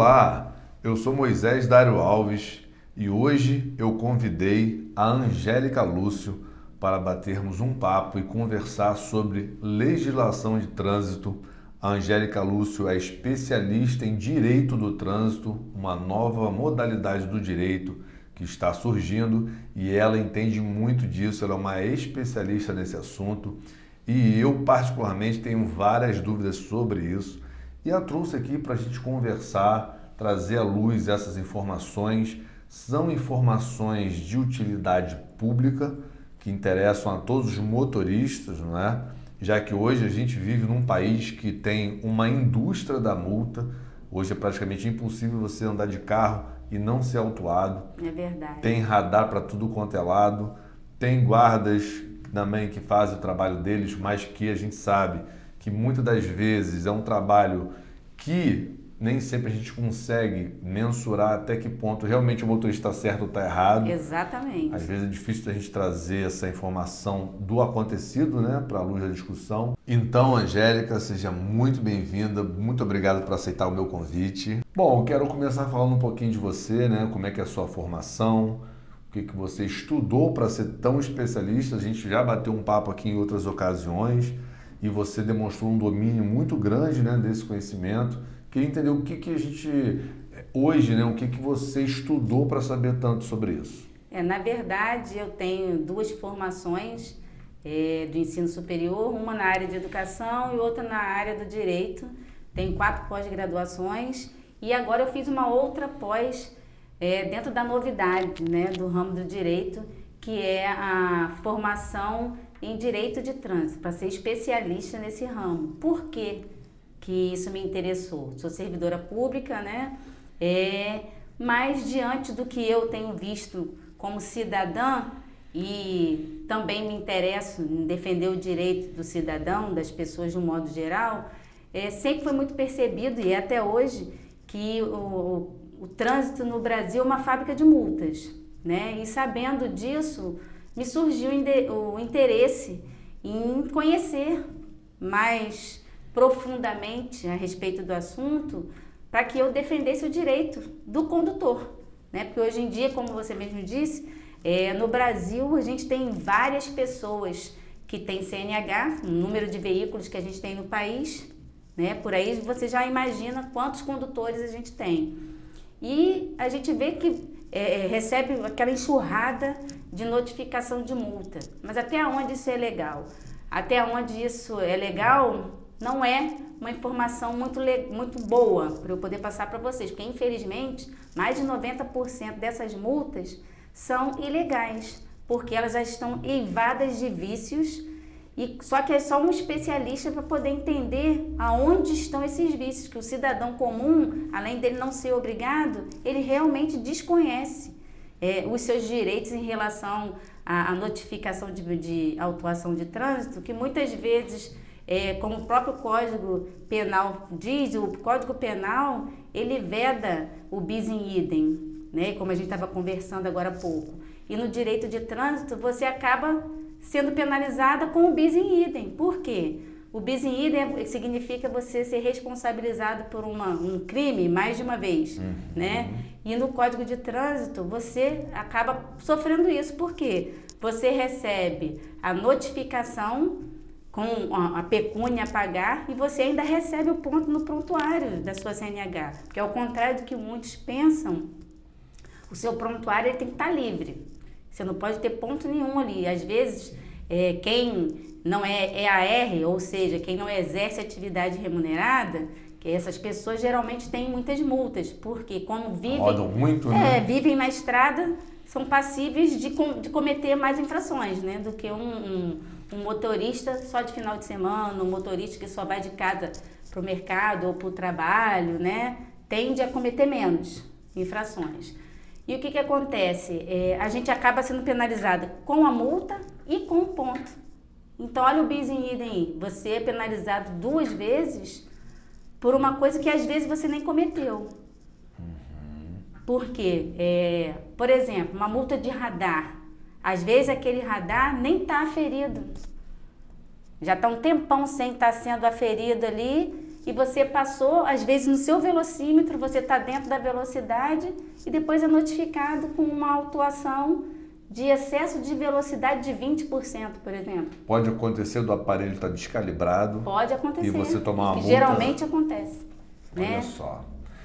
Olá, eu sou Moisés Dário Alves e hoje eu convidei a Angélica Lúcio para batermos um papo e conversar sobre legislação de trânsito. A Angélica Lúcio é especialista em direito do trânsito, uma nova modalidade do direito que está surgindo e ela entende muito disso, ela é uma especialista nesse assunto e eu particularmente tenho várias dúvidas sobre isso e a trouxe aqui para a gente conversar, trazer à luz essas informações. São informações de utilidade pública que interessam a todos os motoristas, não é? Já que hoje a gente vive num país que tem uma indústria da multa. Hoje é praticamente impossível você andar de carro e não ser autuado. É verdade. Tem radar para tudo quanto é lado, tem guardas também que fazem o trabalho deles, mas que a gente sabe que muitas das vezes é um trabalho que nem sempre a gente consegue mensurar até que ponto realmente o motorista está certo ou está errado. Exatamente. Às vezes é difícil a gente trazer essa informação do acontecido, né, para a luz da discussão. Então, Angélica, seja muito bem-vinda, muito obrigado por aceitar o meu convite. Bom, eu quero começar falando um pouquinho de você, né, como é que é a sua formação, o que você estudou para ser tão especialista. A gente já bateu um papo aqui em outras ocasiões e você demonstrou um domínio muito grande, né, desse conhecimento. Queria entender o que a gente, hoje, né, o que você estudou para saber tanto sobre isso. Na verdade, eu tenho duas formações do ensino superior, uma na área de educação e outra na área do direito. Tenho 4 pós-graduações e agora eu fiz uma outra pós dentro da novidade, né, do ramo do direito, que é a formação em direito de trânsito, para ser especialista nesse ramo. Por quê que isso me interessou? Sou servidora pública, né? Mas diante do que eu tenho visto como cidadã e também me interesso em defender o direito do cidadão, das pessoas de um modo geral, sempre foi muito percebido e até hoje que o trânsito no Brasil é uma fábrica de multas, né? E sabendo disso, me surgiu o interesse em conhecer mais profundamente a respeito do assunto para que eu defendesse o direito do condutor, né? Porque hoje em dia, como você mesmo disse, no Brasil a gente tem várias pessoas que têm CNH, o número de veículos que a gente tem no país, né? Por aí você já imagina quantos condutores a gente tem. E a gente vê que recebe aquela enxurrada de notificação de multa. Mas até onde isso é legal? Até onde isso é legal não é uma informação muito boa para eu poder passar para vocês, porque infelizmente mais de 90% dessas multas são ilegais, porque elas já estão eivadas de vícios, e só que é só um especialista para poder entender aonde estão esses vícios, que o cidadão comum, além dele não ser obrigado, ele realmente desconhece os seus direitos em relação à notificação de autuação de trânsito, que muitas vezes, como o próprio Código Penal diz, o Código Penal, ele veda o bis in idem, né? Como a gente estava conversando agora há pouco. E no direito de trânsito, você acaba sendo penalizada com o bis in idem. Por quê? O bis in idem significa você ser responsabilizado por um crime mais de uma vez, né? E no Código de Trânsito, você acaba sofrendo isso. Por quê? Você recebe a notificação com a pecúnia a pagar e você ainda recebe o ponto no prontuário da sua CNH. Porque ao contrário do que muitos pensam, o seu prontuário ele tem que estar livre. Você não pode ter ponto nenhum ali. Às vezes, quem não é EAR, ou seja, quem não exerce atividade remunerada, que essas pessoas geralmente têm muitas multas, porque como vivem... Rodam muito, né? Vivem na estrada, são passíveis de cometer mais infrações, né? Do que um motorista só de final de semana, um motorista que só vai de casa para o mercado ou para o trabalho, né? Tende a cometer menos infrações. E o que acontece? A gente acaba sendo penalizada com a multa e com o ponto. Então, olha o bis in idem aí. Você é penalizado 2 vezes por uma coisa que às vezes você nem cometeu. Por quê? Por exemplo, uma multa de radar. Às vezes aquele radar nem está aferido. Já está um tempão sem estar sendo aferido ali e você passou, às vezes no seu velocímetro, você está dentro da velocidade e depois é notificado com uma autuação de excesso de velocidade de 20%, por exemplo. Pode acontecer do aparelho estar descalibrado. Pode acontecer. E você tomar uma multa. Geralmente acontece. Olha né? só.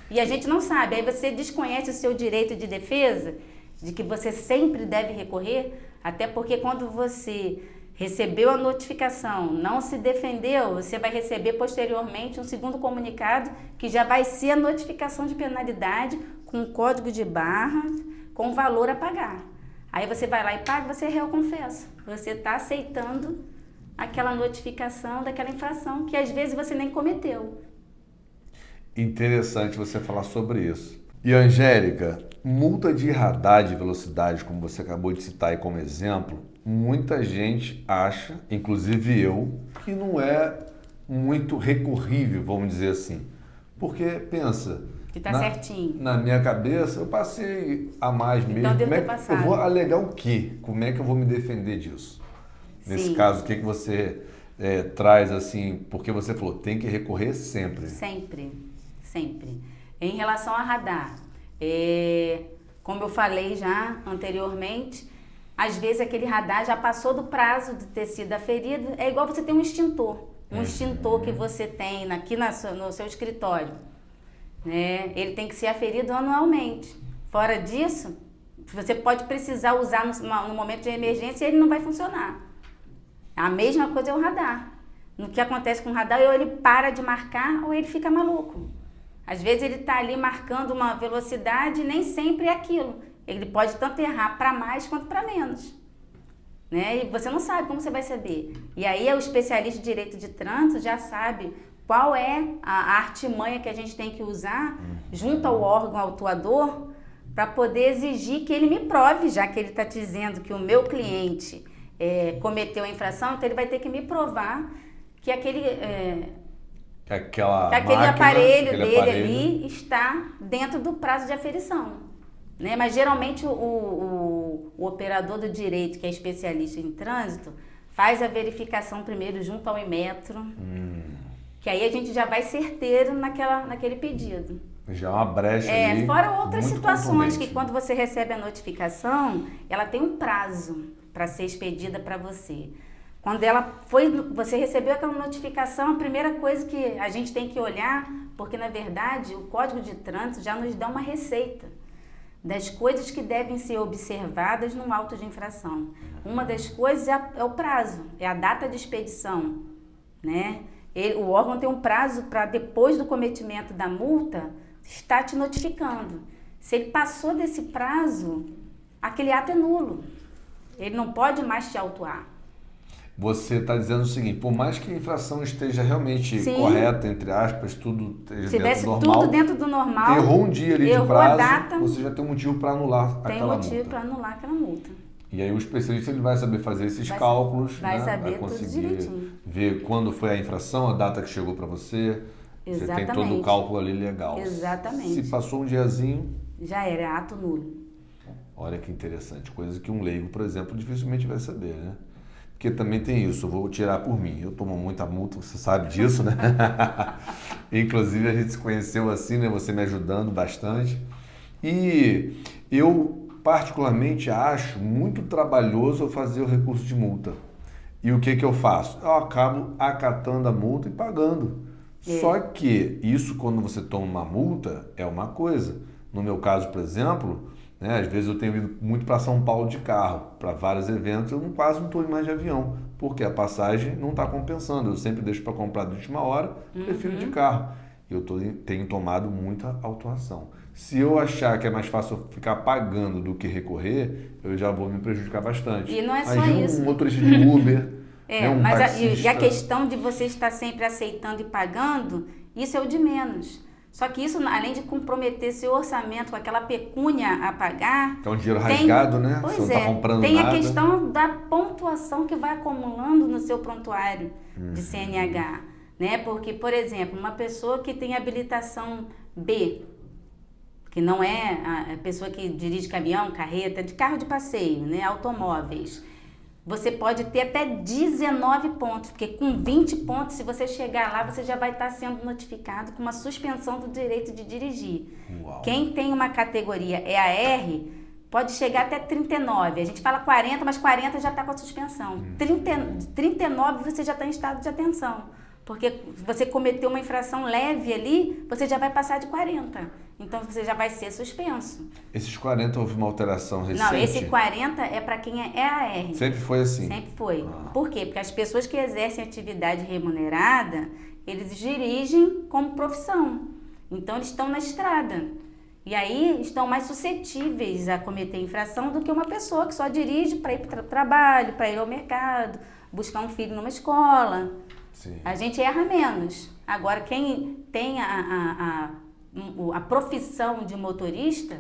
E a gente não sabe. Aí você desconhece o seu direito de defesa, de que você sempre deve recorrer, até porque quando você recebeu a notificação, não se defendeu, você vai receber posteriormente um segundo comunicado que já vai ser a notificação de penalidade com código de barras, com valor a pagar. Aí você vai lá e paga, você é réu confesso. Você está aceitando aquela notificação daquela infração que às vezes você nem cometeu. Interessante você falar sobre isso. E Angélica, multa de radar de velocidade, como você acabou de citar aí como exemplo, muita gente acha, inclusive eu, que não é muito recorrível, vamos dizer assim. Porque pensa... Que tá certinho. Na minha cabeça, eu passei a mais mesmo. Então, Como é que eu vou alegar o quê? Como é que eu vou me defender disso? Nesse Sim. caso, o que você traz assim? Porque você falou, tem que recorrer sempre. Sempre, sempre. Em relação a radar, como eu falei já anteriormente, às vezes aquele radar já passou do prazo de ter sido aferido. É igual você ter um extintor. Um extintor que você tem aqui no seu escritório. Né? Ele tem que ser aferido anualmente. Fora disso, você pode precisar usar no momento de emergência e ele não vai funcionar. A mesma coisa é o radar. No que acontece com o radar, ou ele para de marcar ou ele fica maluco. Às vezes ele está ali marcando uma velocidade e nem sempre é aquilo. Ele pode tanto errar para mais quanto para menos. Né? E você não sabe como você vai saber. E aí o especialista de direito de trânsito já sabe qual é a artimanha que a gente tem que usar junto ao órgão autuador para poder exigir que ele me prove, já que ele está dizendo que o meu cliente cometeu a infração, então ele vai ter que me provar que aquele aparelho dele ali está dentro do prazo de aferição. Né? Mas geralmente o operador do direito, que é especialista em trânsito, faz a verificação primeiro junto ao Inmetro. Que aí a gente já vai certeiro naquele pedido. Já é uma brecha ali. Fora outras situações que quando você recebe a notificação, ela tem um prazo para ser expedida para você. Quando você recebeu aquela notificação, a primeira coisa que a gente tem que olhar, porque na verdade o Código de Trânsito já nos dá uma receita das coisas que devem ser observadas num auto de infração. Uma das coisas é o prazo, é a data de expedição, né? O órgão tem um prazo para, depois do cometimento da multa, estar te notificando. Se ele passou desse prazo, aquele ato é nulo. Ele não pode mais te autuar. Você está dizendo o seguinte, por mais que a infração esteja realmente Sim. correta, entre aspas, tudo esteja Se dentro do normal. tudo dentro do normal. Errou um dia ali de prazo, a data, você já tem um motivo para anular aquela multa. Tem motivo para anular aquela multa. E aí o especialista ele vai saber fazer esses cálculos, vai né? saber Vai conseguir tudo direitinho. ver quando foi a infração, a data que chegou para você. Exatamente. Você tem todo o cálculo ali legal. Exatamente. Se passou um diazinho... Já era ato nulo. Olha que interessante, coisa que um leigo, por exemplo, dificilmente vai saber, né? Porque também tem isso, eu vou tirar por mim. Eu tomo muita multa, você sabe disso, né? Inclusive a gente se conheceu assim, né? Você me ajudando bastante. E eu particularmente acho muito trabalhoso eu fazer o recurso de multa. E o que eu faço? Eu acabo acatando a multa e pagando. Só que isso, quando você toma uma multa, é uma coisa. No meu caso, por exemplo, né, às vezes eu tenho ido muito para São Paulo de carro, para vários eventos, eu quase não estou indo mais de avião, porque a passagem não está compensando. Eu sempre deixo para comprar de última hora, prefiro de carro. Eu tenho tomado muita autuação. Se eu achar que é mais fácil ficar pagando do que recorrer, eu já vou me prejudicar bastante. E não é só Imagina isso. Um motorista de Uber, um mas taxista. E a questão de você estar sempre aceitando e pagando, isso é o de menos. Só que isso, além de comprometer seu orçamento com aquela pecúnia a pagar... É um dinheiro rasgado, né? Pois você não está comprando tem nada. a questão da pontuação que vai acumulando no seu prontuário de CNH. Né? Porque, por exemplo, uma pessoa que tem habilitação B, que não é a pessoa que dirige caminhão, carreta, de carro de passeio, né? Automóveis. você pode ter até 19 pontos, porque com 20 pontos, se você chegar lá, você já vai estar sendo notificado com uma suspensão do direito de dirigir. Uau. Quem tem uma categoria EAR pode chegar até 39. A gente fala 40, mas 40 já está com a suspensão. 39 você já está em estado de atenção. Porque você cometeu uma infração leve ali, você já vai passar de 40. Então você já vai ser suspenso. Esses 40 houve uma alteração recente? Não, esse 40 é para quem é EAR. Sempre foi assim? Sempre foi. Por quê? Porque as pessoas que exercem atividade remunerada, eles dirigem como profissão. Então eles estão na estrada. E aí estão mais suscetíveis a cometer infração do que uma pessoa que só dirige para ir para o trabalho, para ir ao mercado, buscar um filho numa escola. Sim. A gente erra menos. Agora, quem tem a profissão de motorista,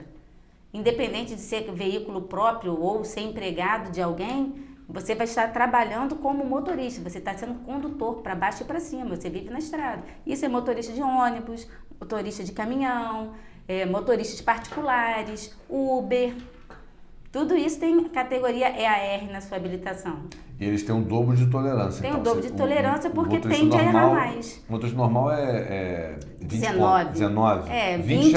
independente de ser veículo próprio ou ser empregado de alguém, você vai estar trabalhando como motorista, você está sendo condutor para baixo e para cima, você vive na estrada. Isso é motorista de ônibus, motorista de caminhão, motoristas particulares, Uber. Tudo isso tem categoria EAR na sua habilitação. E eles têm um dobro de tolerância. Tem um dobro de tolerância porque motorista tende a errar normal, mais. O motorista normal é 20 19. 19. 20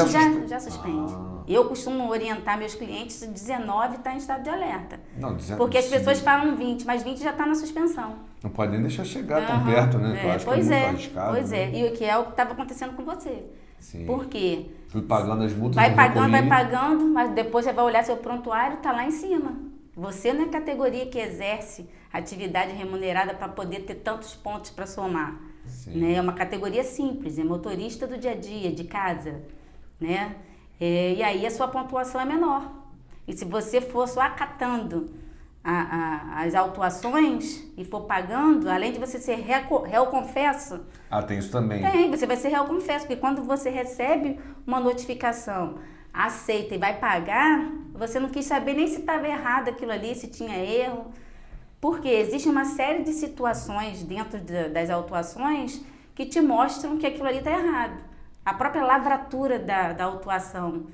já suspende. Eu costumo orientar meus clientes, 19 está em estado de alerta. Não, 19, porque as pessoas falam 20, mas 20 já está na suspensão. Não pode nem deixar chegar tão perto, né? Eu acho pois que é muito arriscado. Pois né? E o que é o que estava acontecendo com você. Sim. Por quê? Fui pagando as multas. Vai pagando, mas depois você vai olhar seu prontuário, está lá em cima. Você não é categoria que exerce atividade remunerada para poder ter tantos pontos para somar. Né? É uma categoria simples, é motorista do dia a dia, de casa. Né? E aí a sua pontuação é menor. E se você for só acatando as autuações e for pagando, além de você ser réu confesso... tem isso também. Você vai ser réu confesso, porque quando você recebe uma notificação, aceita e vai pagar, você não quis saber nem se estava errado aquilo ali, se tinha erro. Porque existe uma série de situações dentro das autuações que te mostram que aquilo ali está errado. A própria lavratura da autuação,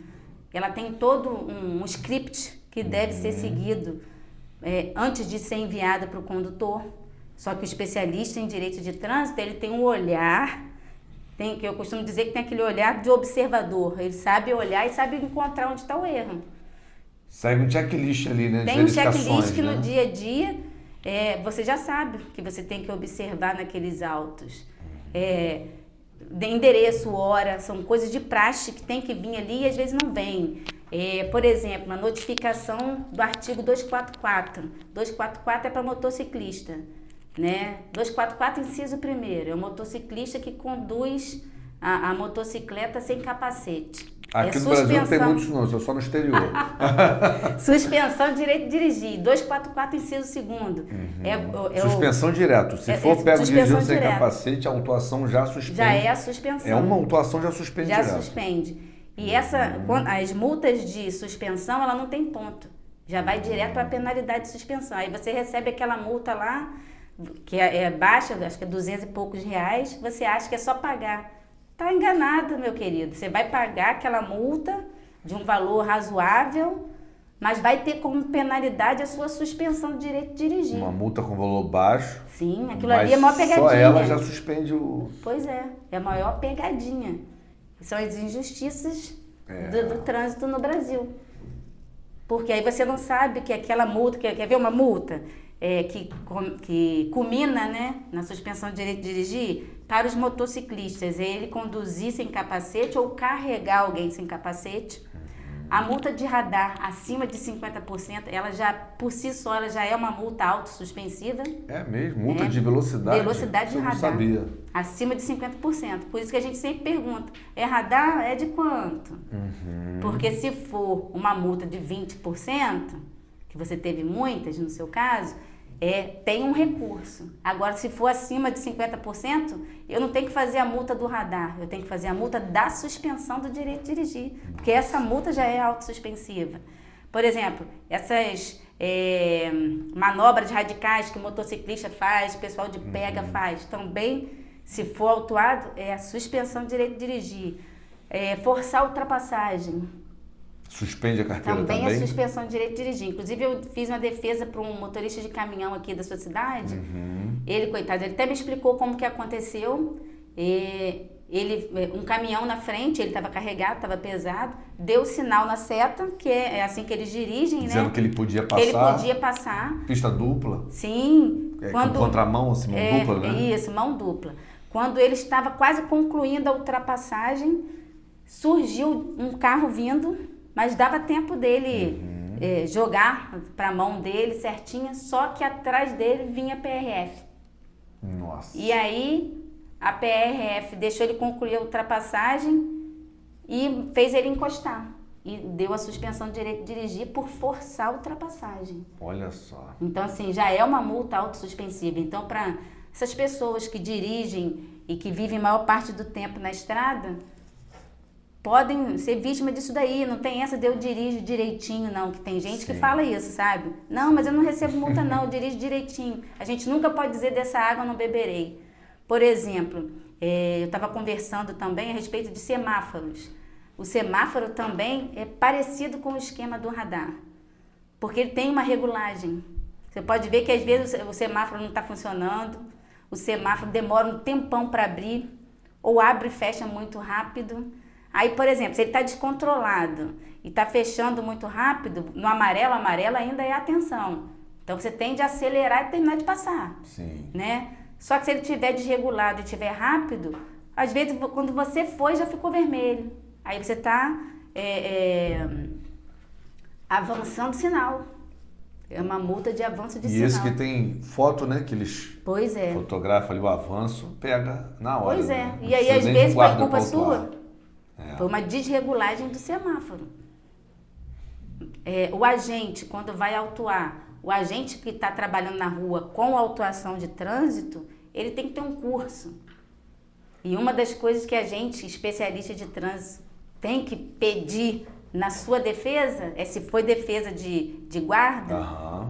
ela tem todo um script que deve ser seguido antes de ser enviada para o condutor. Só que o especialista em direito de trânsito, ele tem um olhar, que eu costumo dizer que tem aquele olhar de observador. Ele sabe olhar e sabe encontrar onde está o erro. Segue um checklist ali, né? Tem um checklist que no dia a dia você já sabe que você tem que observar naqueles autos. De endereço, hora, são coisas de praxe que tem que vir ali e às vezes não vem. Por exemplo, a notificação do artigo 244. 244 é para motociclista. Né? 244, inciso 1º, é o motociclista que conduz a motocicleta sem capacete. Aqui no Brasil não tem muitos não, só no exterior. Suspensão de direito de dirigir, 244, inciso 2º. Suspensão direto. Se for pego dirigindo sem capacete, a autuação já suspende. Já é a suspensão. Uma autuação já suspende direto. Já suspende. E as multas de suspensão, ela não tem ponto. Já vai direto para a penalidade de suspensão. Aí você recebe aquela multa lá, que é baixa, acho que é 200 e poucos reais, você acha que é só pagar. Está enganado, meu querido. Você vai pagar aquela multa de um valor razoável, mas vai ter como penalidade a sua suspensão de direito de dirigir. Uma multa com valor baixo. Sim, aquilo ali é a maior pegadinha. Só ela já suspende o... Pois é a maior pegadinha. São as injustiças do trânsito no Brasil. Porque aí você não sabe que aquela multa, quer ver uma multa que culmina, né, na suspensão de direito de dirigir, para os motociclistas, é ele conduzir sem capacete ou carregar alguém sem capacete. A multa de radar acima de 50%, ela já, por si só, ela já é uma multa autossuspensiva. É mesmo? Multa de velocidade? Velocidade de radar. Eu não sabia. Acima de 50%. Por isso que a gente sempre pergunta, radar? É de quanto? Porque se for uma multa de 20%, que você teve muitas no seu caso, tem um recurso. Agora, se for acima de 50%, eu não tenho que fazer a multa do radar, eu tenho que fazer a multa da suspensão do direito de dirigir, porque essa multa já é autossuspensiva. Por exemplo, essas manobras radicais que o motociclista faz, o pessoal de pega faz, também, se for autuado, é a suspensão do direito de dirigir. Forçar a ultrapassagem. Suspende a carteira Também também? é suspensão de direito de dirigir. Inclusive, eu fiz uma defesa para um motorista de caminhão aqui da sua cidade. Ele, coitado, ele até me explicou como que aconteceu. Um caminhão na frente, ele estava carregado, estava pesado, deu sinal na seta, que é assim que eles dirigem, dizendo, né? Que ele podia passar. Ele podia passar. Pista dupla. Sim. Com contramão, assim, mão dupla, né? Isso, mão dupla. Quando ele estava quase concluindo a ultrapassagem, surgiu um carro vindo, mas dava tempo dele jogar para a mão dele certinha, só que atrás dele vinha a PRF. Nossa. E aí a PRF deixou ele concluir a ultrapassagem e fez ele encostar. E deu a suspensão de direito de dirigir por forçar a ultrapassagem. Olha só. Então, assim, já é uma multa autossuspensiva. Então, para essas pessoas que dirigem e que vivem a maior parte do tempo na estrada, podem ser vítima disso daí. Não tem essa de eu dirijo direitinho, não. Que tem gente que fala isso, sabe? Não, mas eu não recebo multa, não. Eu dirijo direitinho. A gente nunca pode dizer dessa água eu não beberei. Por exemplo, eu estava conversando também a respeito de semáforos. O semáforo também é parecido com o esquema do radar, porque ele tem uma regulagem. Você pode ver que às vezes o semáforo não está funcionando, o semáforo demora um tempão para abrir, ou abre e fecha muito rápido. Aí, por exemplo, se ele está descontrolado e está fechando muito rápido, no amarelo, amarelo ainda é atenção. Então você tende a acelerar e terminar de passar. Sim. Né? Só que se ele estiver desregulado e estiver rápido, às vezes quando você foi já ficou vermelho. Aí você está avançando o sinal. É uma multa de avanço de sinal. E esse que tem foto, né? Que eles fotografam ali o avanço, pega na hora. Pois é. Né? E aí às vezes foi culpa sua. Foi uma desregulagem do semáforo. O agente, quando vai autuar, o agente que está trabalhando na rua com autuação de trânsito, ele tem que ter um curso. E uma das coisas que a gente, especialista de trânsito, tem que pedir na sua defesa, se foi defesa de guarda,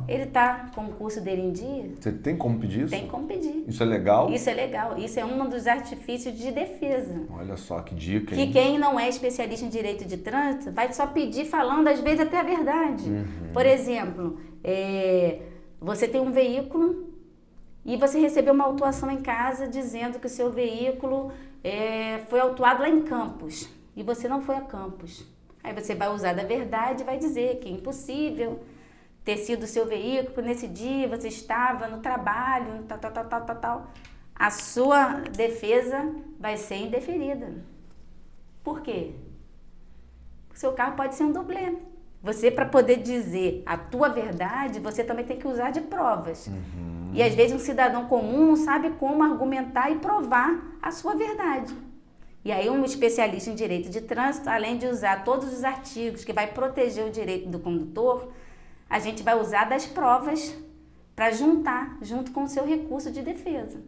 ele está com o curso dele em dia. Você tem como pedir isso? Tem como pedir. Isso é legal? Isso é legal. Isso é um dos artifícios de defesa. Olha só que dica, hein? Que quem não é especialista em direito de trânsito vai só pedir falando, às vezes, até a verdade. Por exemplo, você tem um veículo e você recebeu uma autuação em casa dizendo que o seu veículo foi autuado lá em Campos. E você não foi a Campos. Aí você vai usar da verdade e vai dizer que é impossível ter sido o seu veículo nesse dia, você estava no trabalho, tal. A sua defesa vai ser indeferida. Por quê? O seu carro pode ser um dublê. Você, para poder dizer a tua verdade, você também tem que usar de provas. E às vezes um cidadão comum não sabe como argumentar e provar a sua verdade. E aí um especialista em direito de trânsito, além de usar todos os artigos que vai proteger o direito do condutor, a gente vai usar das provas para juntar, junto com o seu recurso de defesa.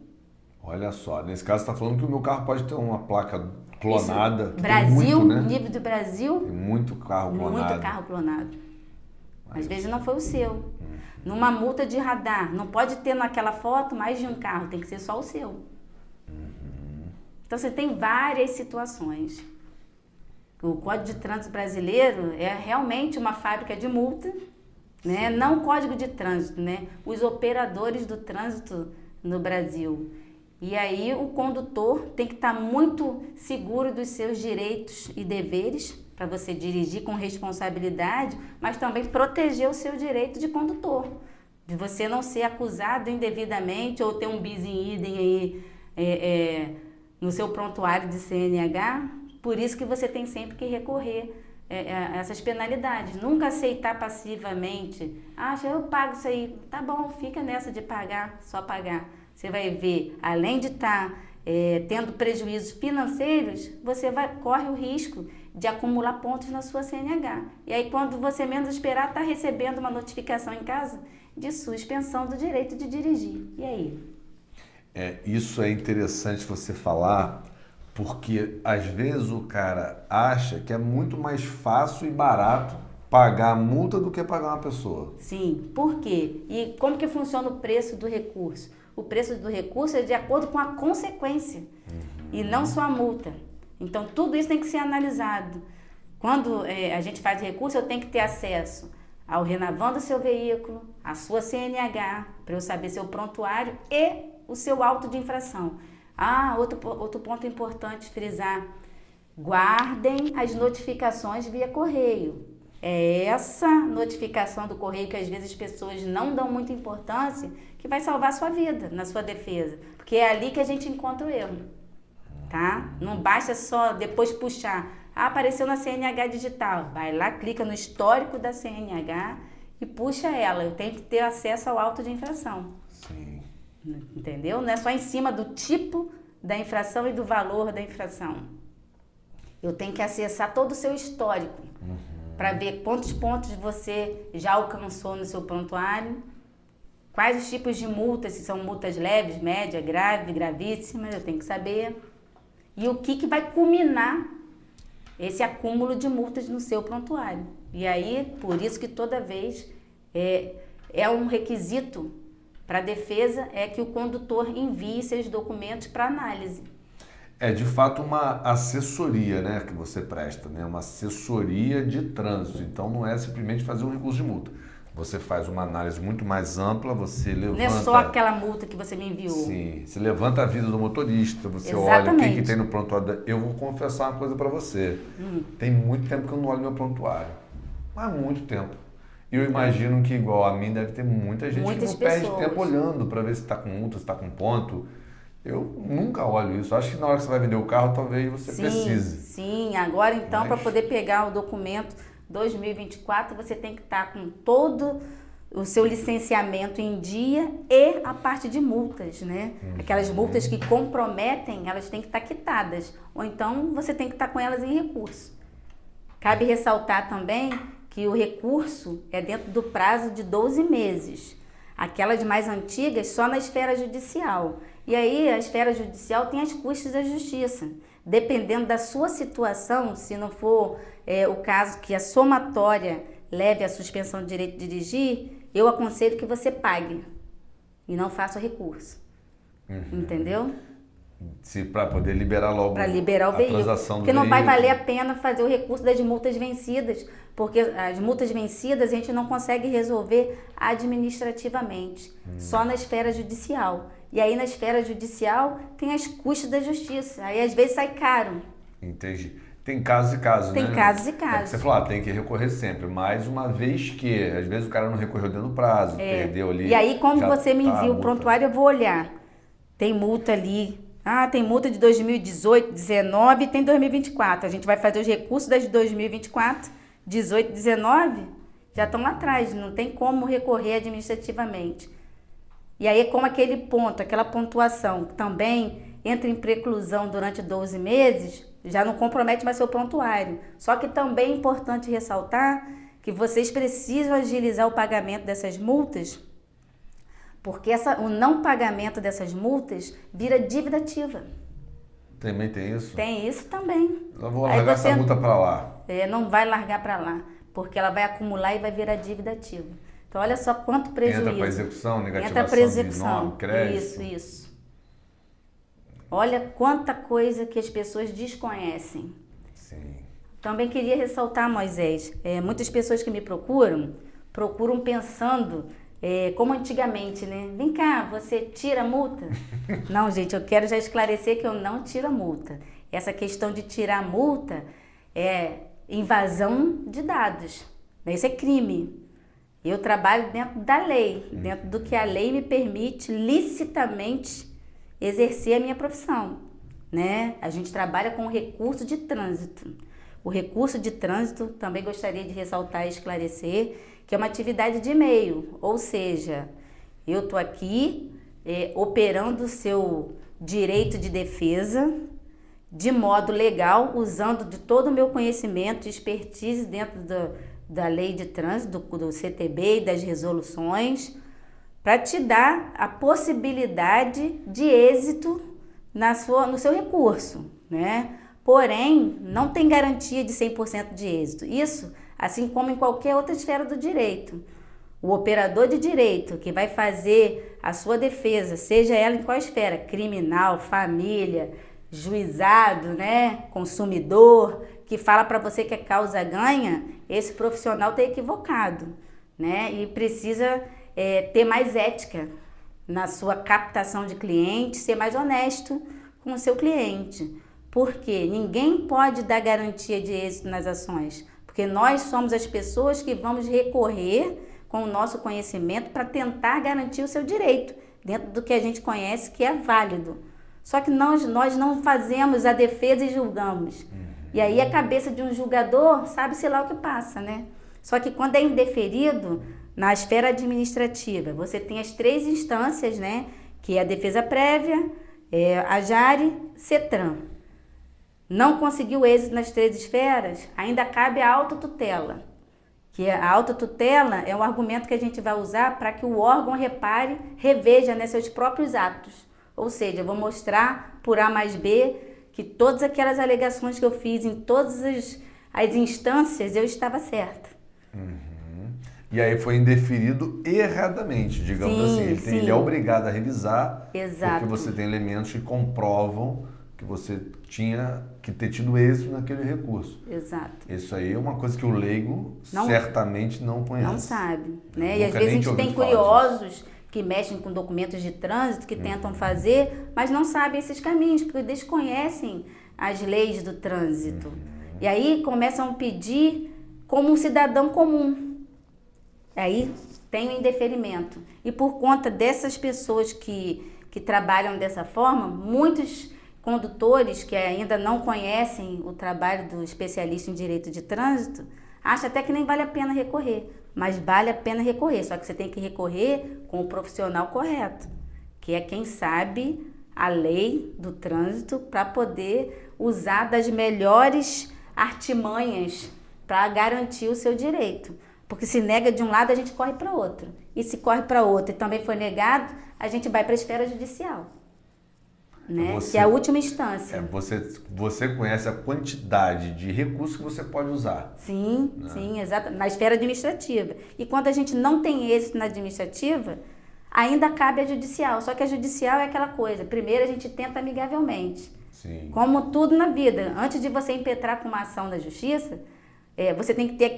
Olha só, nesse caso você está falando que o meu carro pode ter uma placa clonada. Brasil, muito, né? nível do Brasil. Tem muito carro clonado. Muito carro clonado. Às vezes não foi o seu. Numa multa de radar, não pode ter naquela foto mais de um carro, tem que ser só o seu. Então, você tem várias situações. O Código de Trânsito Brasileiro é realmente uma fábrica de multa, né? Não o Código de Trânsito, né? Os operadores do trânsito no Brasil. E aí o condutor tem que estar muito seguro dos seus direitos e deveres para você dirigir com responsabilidade, mas também proteger o seu direito de condutor, de você não ser acusado indevidamente ou ter um bis in idem aí no seu prontuário de CNH. Por isso que você tem sempre que recorrer a essas penalidades. Nunca aceitar passivamente. Eu pago isso aí. Tá bom, fica nessa de pagar, só pagar. Você vai ver, além de estar tendo prejuízos financeiros, você corre o risco de acumular pontos na sua CNH. E aí, quando você menos esperar, está recebendo uma notificação em casa de suspensão do direito de dirigir. E aí? Isso é interessante você falar, porque às vezes o cara acha que é muito mais fácil e barato pagar a multa do que pagar uma pessoa. Sim, por quê? E como que funciona o preço do recurso? O preço do recurso é de acordo com a consequência e não só a multa. Então, tudo isso tem que ser analisado. quando a gente faz recurso, eu tenho que ter acesso ao Renavan do seu veículo, a sua CNH, para eu saber seu prontuário e o seu auto de infração. Outro ponto importante frisar, guardem as notificações via correio. É essa notificação do correio que às vezes as pessoas não dão muita importância, que vai salvar a sua vida na sua defesa, porque é ali que a gente encontra o erro, tá? Não basta só depois puxar, apareceu na CNH digital, vai lá, clica no histórico da CNH e puxa ela, eu tenho que ter acesso ao auto de infração. Sim. Entendeu? Não é só em cima do tipo da infração e do valor da infração. Eu tenho que acessar todo o seu histórico, para ver quantos pontos você já alcançou no seu prontuário, quais os tipos de multas, se são multas leves, média, grave, gravíssimas, eu tenho que saber. E o que vai culminar esse acúmulo de multas no seu prontuário. E aí, por isso que toda vez é um requisito para a defesa é que o condutor envie seus documentos para análise. É de fato uma assessoria, né, que você presta, né? Uma assessoria de trânsito. Então não é simplesmente fazer um recurso de multa. Você faz uma análise muito mais ampla, você levanta... Não é só aquela multa que você me enviou. Sim, você levanta a vida do motorista, você Exatamente. olha o que tem no prontuário. Eu vou confessar uma coisa para você. Tem muito tempo que eu não olho meu prontuário. Mas muito tempo. E eu imagino que igual a mim deve ter muita gente Muitas que não perde pessoas. tempo olhando para ver se está com multa, se está com ponto. Eu nunca olho isso. Acho que na hora que você vai vender o carro, talvez você precise. Sim, agora então, para poder pegar o documento 2024, você tem que estar com todo o seu licenciamento em dia e a parte de multas, né? Aquelas multas que comprometem, elas têm que estar quitadas. Ou então, você tem que estar com elas em recurso. Cabe ressaltar também que o recurso é dentro do prazo de 12 meses. Aquelas mais antigas só na esfera judicial. E aí a esfera judicial tem as custas da justiça. Dependendo da sua situação, se não for o caso que a somatória leve à suspensão do direito de dirigir, eu aconselho que você pague e não faça o recurso. Entendeu? Para poder liberar logo para liberar o veículo. Transação do porque não vai veículo. valer a pena fazer o recurso das multas vencidas, porque as multas vencidas a gente não consegue resolver administrativamente, só na esfera judicial. E aí na esfera judicial tem as custas da justiça, aí às vezes sai caro. Entendi. Tem casos e casos, né? Tem casos e casos. Você falou, tem que recorrer sempre, mas uma vez que, às vezes o cara não recorreu dentro do prazo, perdeu ali. E aí como você me envia o multa. prontuário, eu vou olhar. Tem multa ali. Tem multa de 2018, 19 e tem 2024. A gente vai fazer os recursos das de 2024, 18, 19, já estão lá atrás, não tem como recorrer administrativamente. E aí, como aquele ponto, aquela pontuação também entra em preclusão durante 12 meses, já não compromete mais seu prontuário. Só que também é importante ressaltar que vocês precisam agilizar o pagamento dessas multas, porque o não pagamento dessas multas vira dívida ativa. Também tem isso? Tem isso também. Eu vou largar essa multa para lá. Não vai largar para lá, porque ela vai acumular e vai virar dívida ativa. Então, olha só quanto prejuízo. Entra para execução, negativação Entra para execução. de nome, crédito. Isso. Olha quanta coisa que as pessoas desconhecem. Sim. Também queria ressaltar, Moisés, muitas pessoas que me procuram pensando como antigamente, né? Vem cá, você tira a multa? Não, gente, eu quero já esclarecer que eu não tiro a multa. Essa questão de tirar a multa é invasão de dados. Isso é crime. Eu trabalho dentro da lei, dentro do que a lei me permite licitamente exercer a minha profissão, né? A gente trabalha com o recurso de trânsito. O recurso de trânsito, também gostaria de ressaltar e esclarecer, que é uma atividade de meio, ou seja, eu estou aqui operando o seu direito de defesa de modo legal, usando de todo o meu conhecimento e expertise dentro da lei de trânsito, do CTB e das resoluções, para te dar a possibilidade de êxito no seu recurso, né? Porém, não tem garantia de 100% de êxito. Isso, assim como em qualquer outra esfera do direito. O operador de direito que vai fazer a sua defesa, seja ela em qual esfera, criminal, família, juizado, né, consumidor, que fala para você que a causa ganha, esse profissional está equivocado, né? E precisa ter mais ética na sua captação de clientes, ser mais honesto com o seu cliente. Porque ninguém pode dar garantia de êxito nas ações, porque nós somos as pessoas que vamos recorrer com o nosso conhecimento para tentar garantir o seu direito, dentro do que a gente conhece que é válido. Só que nós não fazemos a defesa e julgamos. E aí a cabeça de um julgador sabe-se lá o que passa, né? Só que quando é indeferido, na esfera administrativa, você tem as 3 instâncias, né? Que é a defesa prévia, a JARE, CETRAN. Não conseguiu êxito nas 3 esferas, ainda cabe a autotutela. Que a autotutela é um argumento que a gente vai usar para que o órgão repare, reveja, né, seus próprios atos. Ou seja, eu vou mostrar por A mais B que todas aquelas alegações que eu fiz em todas as instâncias eu estava certa. E aí foi indeferido erradamente, digamos assim. Ele é obrigado a revisar, exato, porque você tem elementos que comprovam que você tinha que ter tido êxito naquele recurso. Exato. Isso aí é uma coisa que o leigo certamente não conhece. Não sabe, né? E às vezes a gente tem curiosos que mexem com documentos de trânsito, que tentam fazer, mas não sabem esses caminhos, porque desconhecem as leis do trânsito. E aí começam a pedir como um cidadão comum. Aí tem o indeferimento. E por conta dessas pessoas que trabalham dessa forma, muitos condutores que ainda não conhecem o trabalho do especialista em direito de trânsito, acham até que nem vale a pena recorrer. Mas vale a pena recorrer, só que você tem que recorrer com o profissional correto, que é quem sabe a lei do trânsito para poder usar das melhores artimanhas para garantir o seu direito. Porque se nega de um lado, a gente corre para outro. E se corre para outro e também foi negado, a gente vai para a esfera judicial, né? Que é a última instância. Você conhece a quantidade de recursos que você pode usar. Sim, né? Sim, exato. Na esfera administrativa. E quando a gente não tem êxito na administrativa, ainda cabe a judicial. Só que a judicial é aquela coisa. Primeiro a gente tenta amigavelmente. Sim. Como tudo na vida. Antes de você impetrar com uma ação da justiça, você tem que ter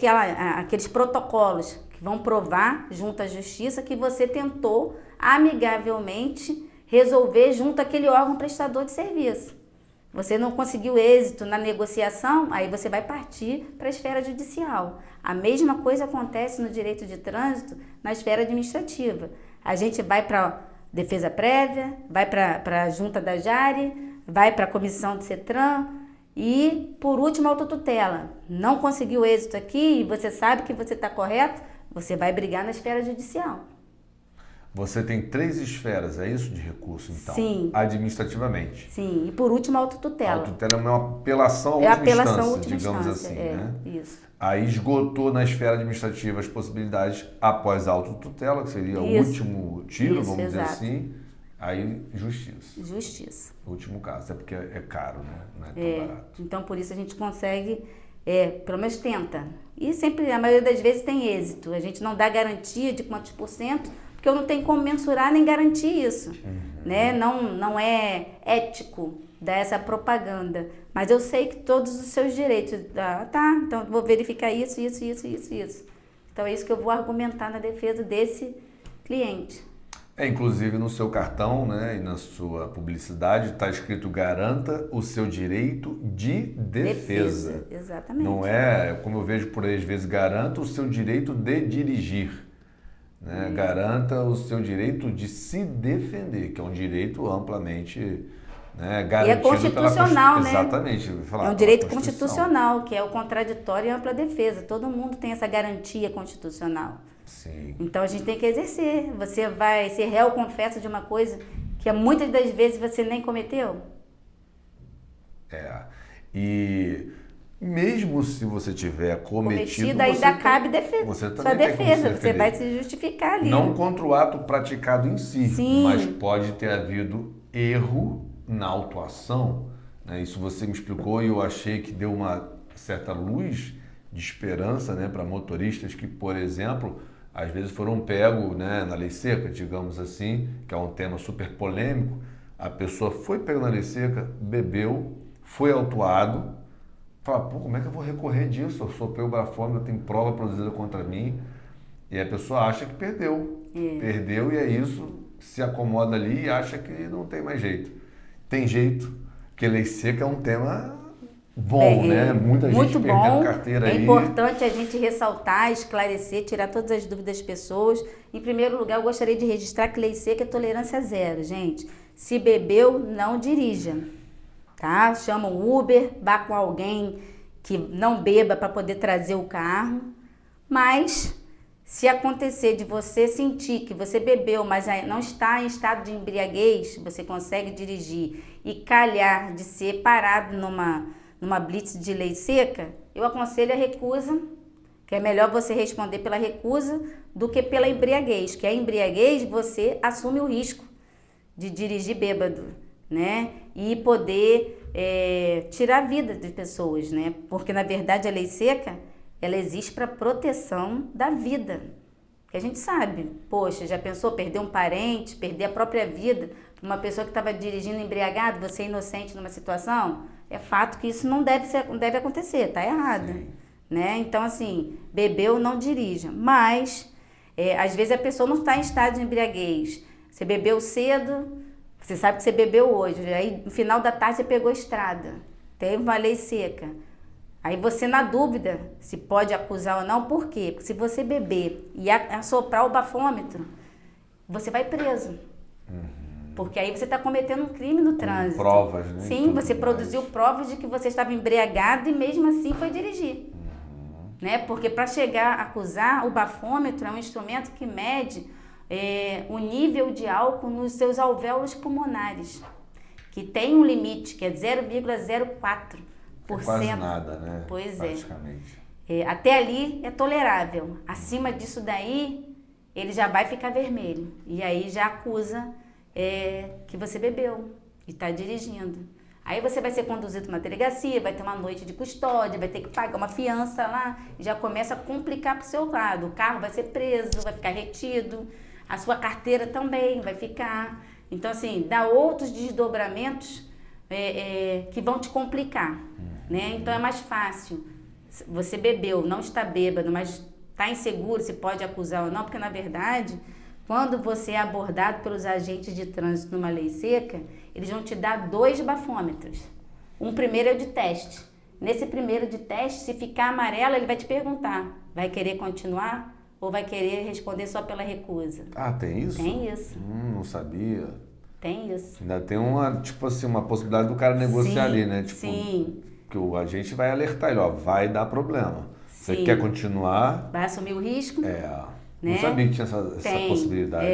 aqueles protocolos que vão provar junto à justiça que você tentou amigavelmente resolver junto àquele órgão prestador de serviço. Você não conseguiu êxito na negociação, aí você vai partir para a esfera judicial. A mesma coisa acontece no direito de trânsito na esfera administrativa. A gente vai para a defesa prévia, vai para a junta da JARE, vai para a comissão do CETRAN e, por último, a autotutela. Não conseguiu êxito aqui e você sabe que você está correto, você vai brigar na esfera judicial. Você tem 3 esferas, é isso, de recurso, então? Sim. Administrativamente. Sim, e por último a autotutela. A autotutela é uma apelação à última instância, assim, né? Isso. Aí esgotou na esfera administrativa as possibilidades após a autotutela, que seria o último tiro, vamos dizer assim. Aí, justiça. Justiça. O último caso, é porque é caro, né? Não é tão barato. Então, por isso a gente consegue, pelo menos tenta. E sempre, a maioria das vezes, tem êxito. A gente não dá garantia de quantos %, porque eu não tenho como mensurar nem garantir isso. Né? Não é ético dar essa propaganda. Mas eu sei que todos os seus direitos... então eu vou verificar isso. Então é isso que eu vou argumentar na defesa desse cliente. Inclusive no seu cartão, né, e na sua publicidade está escrito: garanta o seu direito de defesa. Exatamente. Não é, como eu vejo por aí às vezes, garanta o seu direito de dirigir. Né? Garanta o seu direito de se defender, que é um direito amplamente, né, garantido. E é constitucional, né? Exatamente. É um direito constitucional, que é o contraditório e ampla defesa. Todo mundo tem essa garantia constitucional. Sim. Então a gente tem que exercer. Você vai ser réu confesso de uma coisa que muitas das vezes você nem cometeu. E mesmo se você tiver cometido, ainda cabe defesa. Você também sua defesa, você vai se justificar ali. Não contra o ato praticado em si, Sim. mas pode ter havido erro na autuação. Né? Isso você me explicou e eu achei que deu uma certa luz de esperança, né, para motoristas que, por exemplo, às vezes foram pegos, né, na lei seca, digamos assim, que é um tema super polêmico. A pessoa foi pega na lei seca, bebeu, foi autuado, fala, pô, como é que eu vou recorrer disso? Eu sofri o bafômetro, tem prova produzida contra mim. E a pessoa acha que perdeu. Perdeu e é isso, se acomoda ali e acha que não tem mais jeito. Tem jeito, porque lei seca é um tema bom, né? Muita gente muito perdendo bom. carteira aí. É importante a gente ressaltar, esclarecer, tirar todas as dúvidas das pessoas. Em primeiro lugar, eu gostaria de registrar que lei seca é tolerância zero, gente. Se bebeu, não dirija, tá? Chama um Uber, vá com alguém que não beba para poder trazer o carro. Mas, se acontecer de você sentir que você bebeu, mas não está em estado de embriaguez, você consegue dirigir e calhar de ser parado numa blitz de lei seca, eu aconselho a recusa, que é melhor você responder pela recusa do que pela embriaguez, que a embriaguez você assume o risco de dirigir bêbado, né? E poder tirar a vida de pessoas, né? Porque na verdade a lei seca, ela existe para proteção da vida. Porque a gente sabe, poxa, já pensou perder um parente, perder a própria vida, uma pessoa que estava dirigindo embriagado, você é inocente numa situação? É fato que isso não deve acontecer, tá errado, né? Então, assim, bebeu, não dirija. Mas, às vezes a pessoa não está em estado de embriaguez. Você bebeu cedo, você sabe que você bebeu hoje, aí no final da tarde você pegou a estrada, tem uma lei seca. Aí você, na dúvida, se pode acusar ou não, por quê? Porque se você beber e assoprar o bafômetro, você vai preso. Porque aí você está cometendo um crime no trânsito. Provas, né? Sim, você produziu provas de que você estava embriagado e mesmo assim foi dirigir. Né? Porque para chegar a acusar, o bafômetro é um instrumento que mede o nível de álcool nos seus alvéolos pulmonares, que tem um limite, que é 0,04%. É quase nada, né? Pois praticamente. Até ali é tolerável. Acima disso daí, ele já vai ficar vermelho. E aí já acusa que você bebeu e está dirigindo. Aí você vai ser conduzido para uma delegacia, vai ter uma noite de custódia, vai ter que pagar uma fiança lá, e já começa a complicar para o seu lado. O carro vai ser preso, vai ficar retido, a sua carteira também vai ficar. Então, assim, dá outros desdobramentos que vão te complicar. Né? Então é mais fácil. Você bebeu, não está bêbado, mas está inseguro se pode acusar ou não, porque na verdade, quando você é abordado pelos agentes de trânsito numa lei seca, eles vão te dar 2 bafômetros. Um primeiro é o de teste. Nesse primeiro de teste, se ficar amarelo, ele vai te perguntar: vai querer continuar ou vai querer responder só pela recusa? Ah, tem isso? Tem isso. Não sabia. Tem isso. Ainda tem uma possibilidade do cara negociar ali, né? Sim. Que o agente vai alertar ele, ó, vai dar problema. Você Sim. quer continuar? Vai assumir o risco? Né? Não Né? sabia que tinha essa possibilidade.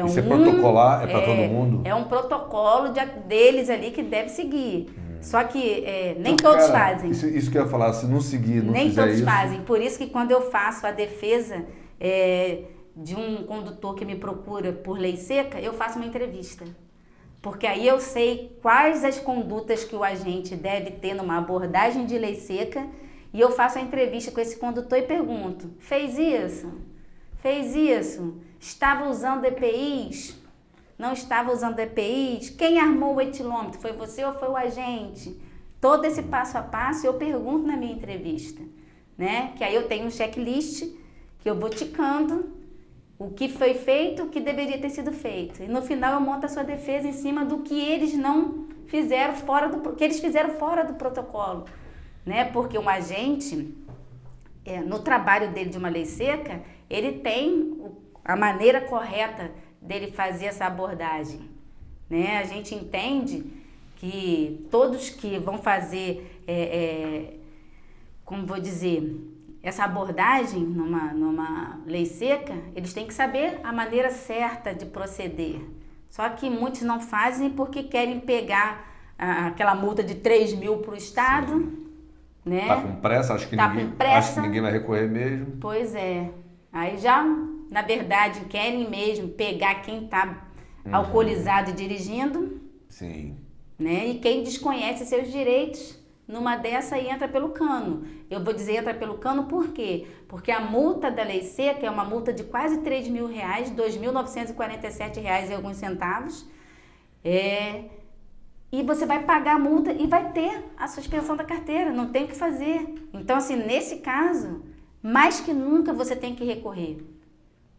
Isso é protocolar? É para todo mundo? É um protocolo deles ali que deve seguir. Só que nem todos fazem. Isso que eu ia falar, se não seguir, não nem fizer todos isso... fazem. Por isso que quando eu faço a defesa de um condutor que me procura por lei seca, eu faço uma entrevista. Porque aí eu sei quais as condutas que o agente deve ter numa abordagem de lei seca, e eu faço a entrevista com esse condutor e pergunto: fez isso? Fez isso? Estava usando EPIs? Não estava usando EPIs? Quem armou o etilômetro? Foi você ou foi o agente? Todo esse passo a passo eu pergunto na minha entrevista, né? Que aí eu tenho um checklist que eu vou ticando o que foi feito, o que deveria ter sido feito. E no final eu monto a sua defesa em cima do que eles não fizeram que eles fizeram fora do protocolo, né? Porque um agente, no trabalho dele de uma lei seca, ele tem a maneira correta dele fazer essa abordagem, né? A gente entende que todos que vão fazer, como vou dizer, essa abordagem numa lei seca, eles têm que saber a maneira certa de proceder. Só que muitos não fazem porque querem pegar aquela multa de 3 mil para o Estado. Né? Tá com pressa? Acho que ninguém vai recorrer mesmo. Pois é. Aí já, na verdade, querem mesmo pegar quem está alcoolizado e dirigindo. Sim. Né? E quem desconhece seus direitos, numa dessa aí entra pelo cano. Eu vou dizer entra pelo cano por quê? Porque a multa da lei seca é uma multa de quase 3 mil reais, R$ 2.947 e alguns centavos. e você vai pagar a multa e vai ter a suspensão da carteira, não tem o que fazer. Então, assim, nesse caso, mais que nunca você tem que recorrer.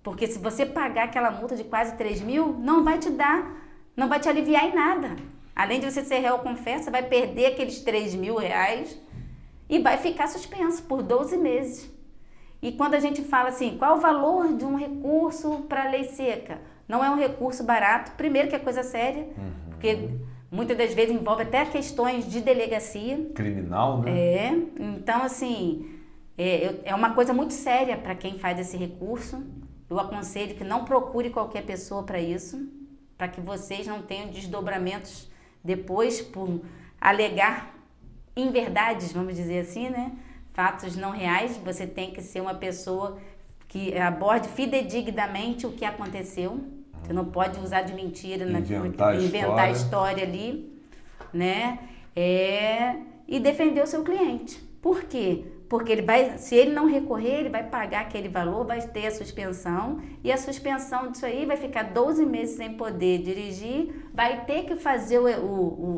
Porque se você pagar aquela multa de quase 3 mil, não vai te dar, não vai te aliviar em nada. Além de você ser réu confesso, você vai perder aqueles 3 mil reais e vai ficar suspenso por 12 meses. E quando a gente fala assim, qual é o valor de um recurso para a lei seca? Não é um recurso barato, primeiro que é coisa séria, porque muitas das vezes envolve até questões de delegacia. Criminal, né? Então assim, é uma coisa muito séria para quem faz esse recurso. Eu aconselho que não procure qualquer pessoa para isso, para que vocês não tenham desdobramentos depois por alegar inverdades, vamos dizer assim, né? Fatos não reais. Você tem que ser uma pessoa que aborde fidedignamente o que aconteceu. Você não pode usar de mentira, inventar a história ali, né? E defender o seu cliente. Por quê? Porque se ele não recorrer, ele vai pagar aquele valor, vai ter a suspensão, e a suspensão disso aí vai ficar 12 meses sem poder dirigir, vai ter que fazer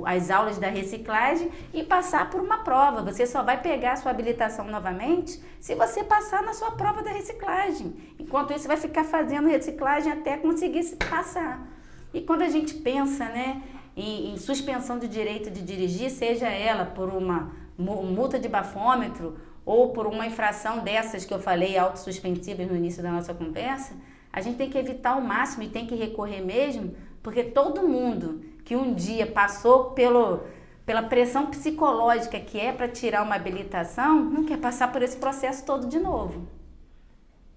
as aulas da reciclagem e passar por uma prova. Você só vai pegar a sua habilitação novamente se você passar na sua prova da reciclagem. Enquanto isso, você vai ficar fazendo reciclagem até conseguir se passar. E quando a gente pensa, né, em suspensão do direito de dirigir, seja ela por uma multa de bafômetro, ou por uma infração dessas que eu falei, autossuspensivas no início da nossa conversa, a gente tem que evitar ao máximo e tem que recorrer mesmo, porque todo mundo que um dia passou pela pressão psicológica que é para tirar uma habilitação, não quer passar por esse processo todo de novo.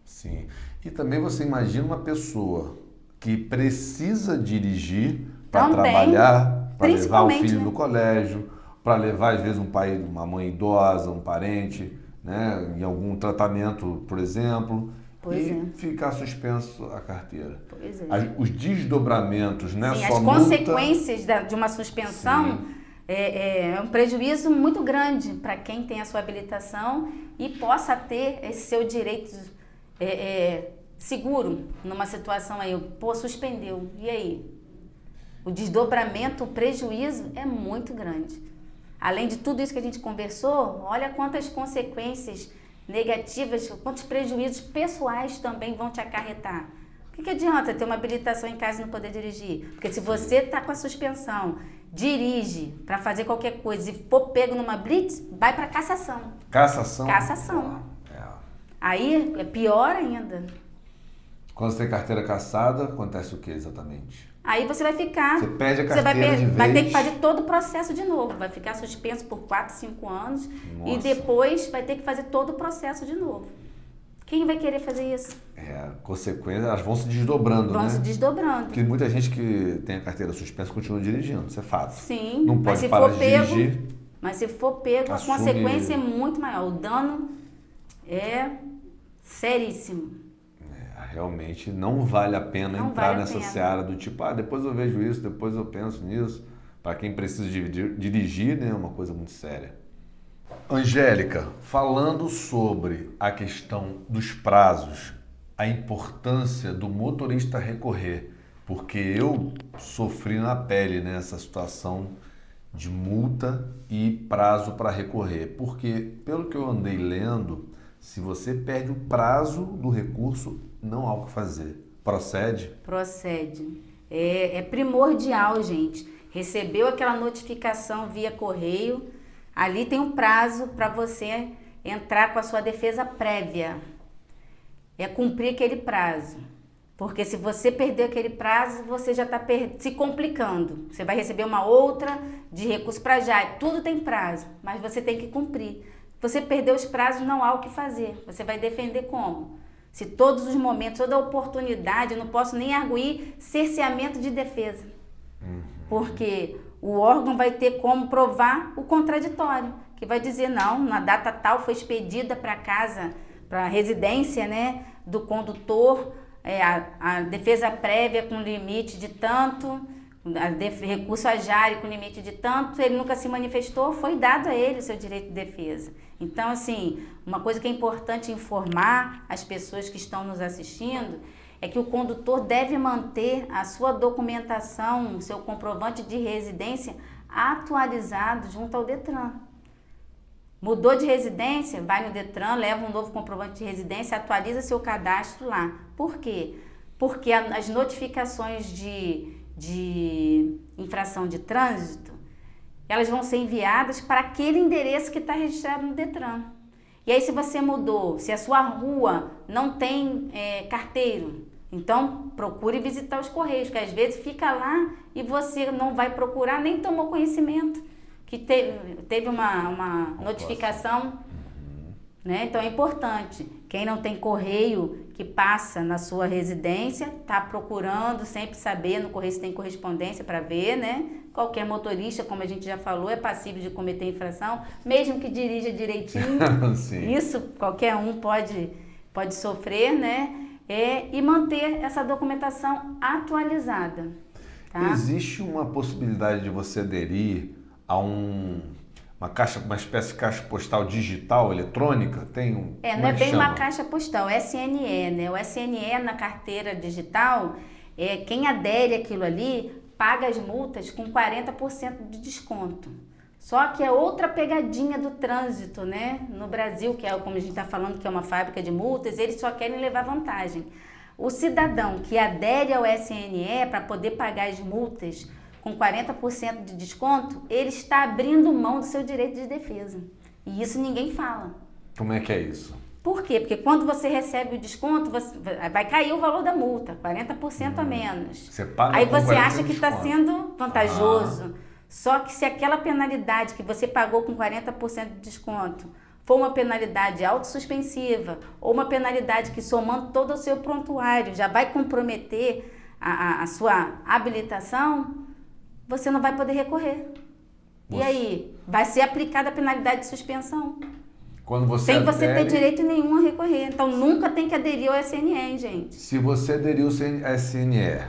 Sim. E também você imagina uma pessoa que precisa dirigir para trabalhar, para levar o filho no colégio, para levar, às vezes, um pai, uma mãe idosa, um parente, né, em algum tratamento, por exemplo, ficar suspenso a carteira. Pois é. Os desdobramentos, né? Sim, as consequências de uma suspensão é um prejuízo muito grande para quem tem a sua habilitação e possa ter esse seu direito seguro numa situação aí. Suspendeu. E aí? O desdobramento, o prejuízo é muito grande. Além de tudo isso que a gente conversou, olha quantas consequências negativas, quantos prejuízos pessoais também vão te acarretar. O que adianta ter uma habilitação em casa e não poder dirigir? Porque se você está com a suspensão, dirige para fazer qualquer coisa e for pego numa blitz, vai para cassação. Cassação? Cassação. Aí é pior ainda. Quando você tem carteira cassada, acontece o que exatamente? Aí você vai ficar... Você perde a carteira de vez. Vai ter que fazer todo o processo de novo. Vai ficar suspenso por 4, 5 anos. Nossa. E depois vai ter que fazer todo o processo de novo. Quem vai querer fazer isso? Consequências, elas vão se desdobrando, né? Vão se desdobrando. Porque muita gente que tem a carteira suspensa continua dirigindo, isso é fato. Sim. Não pode parar de dirigir. Mas se for pego, a consequência é muito maior. O dano é seríssimo. Realmente não vale a pena entrar nessa seara do tipo, depois eu vejo isso, depois eu penso nisso. Para quem precisa dirigir, né, é uma coisa muito séria. Angélica, falando sobre a questão dos prazos, a importância do motorista recorrer, porque eu sofri na pele nessa situação de multa e prazo para recorrer, porque pelo que eu andei lendo, se você perde o prazo do recurso, não há o que fazer. Procede? Procede. É primordial, gente. Recebeu aquela notificação via correio, ali tem um prazo para você entrar com a sua defesa prévia. É cumprir aquele prazo. Porque se você perder aquele prazo, você já está se complicando. Você vai receber uma outra de recurso para já. Tudo tem prazo, mas você tem que cumprir. Você perdeu os prazos, não há o que fazer. Você vai defender como? Se todos os momentos, toda oportunidade, eu não posso nem arguir cerceamento de defesa. Porque o órgão vai ter como provar o contraditório, que vai dizer, não, na data tal foi expedida para casa, para a residência, né, do condutor, a defesa prévia com limite de tanto, recurso agiário com limite de tanto, ele nunca se manifestou, foi dado a ele o seu direito de defesa. Então, assim, uma coisa que é importante informar as pessoas que estão nos assistindo é que o condutor deve manter a sua documentação, seu comprovante de residência atualizado junto ao Detran. Mudou de residência, vai no Detran, leva um novo comprovante de residência, atualiza seu cadastro lá. Por quê? Porque as notificações de infração de trânsito, elas vão ser enviadas para aquele endereço que está registrado no Detran. E aí, se você mudou, se a sua rua não tem carteiro, então procure visitar os Correios, que às vezes fica lá e você não vai procurar, nem tomou conhecimento que teve uma notificação, né? Então é importante. Quem não tem correio que passa na sua residência, está procurando sempre saber no correio se tem correspondência para ver, né? Qualquer motorista, como a gente já falou, é passível de cometer infração, mesmo que dirija direitinho. Isso qualquer um pode sofrer, né? E manter essa documentação atualizada. Tá? Existe uma possibilidade de você aderir a uma espécie de caixa postal digital, eletrônica? Não é bem uma caixa postal, SNE, né? O SNE na carteira digital, quem adere àquilo ali paga as multas com 40% de desconto. Só que é outra pegadinha do trânsito, né? No Brasil, que é como a gente está falando, que é uma fábrica de multas, eles só querem levar vantagem. O cidadão que adere ao SNE para poder pagar as multas com 40% de desconto, ele está abrindo mão do seu direito de defesa. E isso ninguém fala. Como é que é isso? Por quê? Porque quando você recebe o desconto, vai cair o valor da multa, 40% a menos. Você paga Aí com você 40% acha que está sendo vantajoso. Ah. Só que se aquela penalidade que você pagou com 40% de desconto for uma penalidade autossuspensiva ou uma penalidade que, somando todo o seu prontuário, já vai comprometer a sua habilitação, você não vai poder recorrer. E aí? Vai ser aplicada a penalidade de suspensão. Quando você sem você ter direito nenhum a recorrer. Então, nunca tem que aderir ao SNE, gente. Se você aderir ao SNE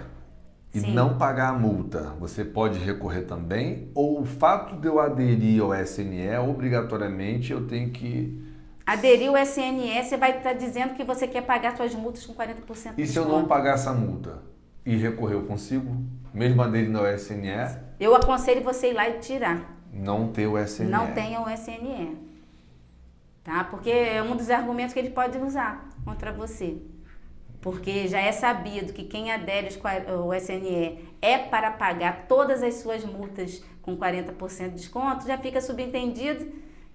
e Sim. não pagar a multa, você pode recorrer também? Ou o fato de eu aderir ao SNE, obrigatoriamente, eu tenho que... Aderir ao SNE, você vai estar dizendo que você quer pagar suas multas com 40% de desconto. E se eu não pagar essa multa e recorrer, eu consigo? Mesmo aderindo ao SNE? Eu aconselho você ir lá e tirar. Não ter o SNE. Não tenha o SNE. Tá? Porque é um dos argumentos que ele pode usar contra você. Porque já é sabido que quem adere ao SNE é para pagar todas as suas multas com 40% de desconto, já fica subentendido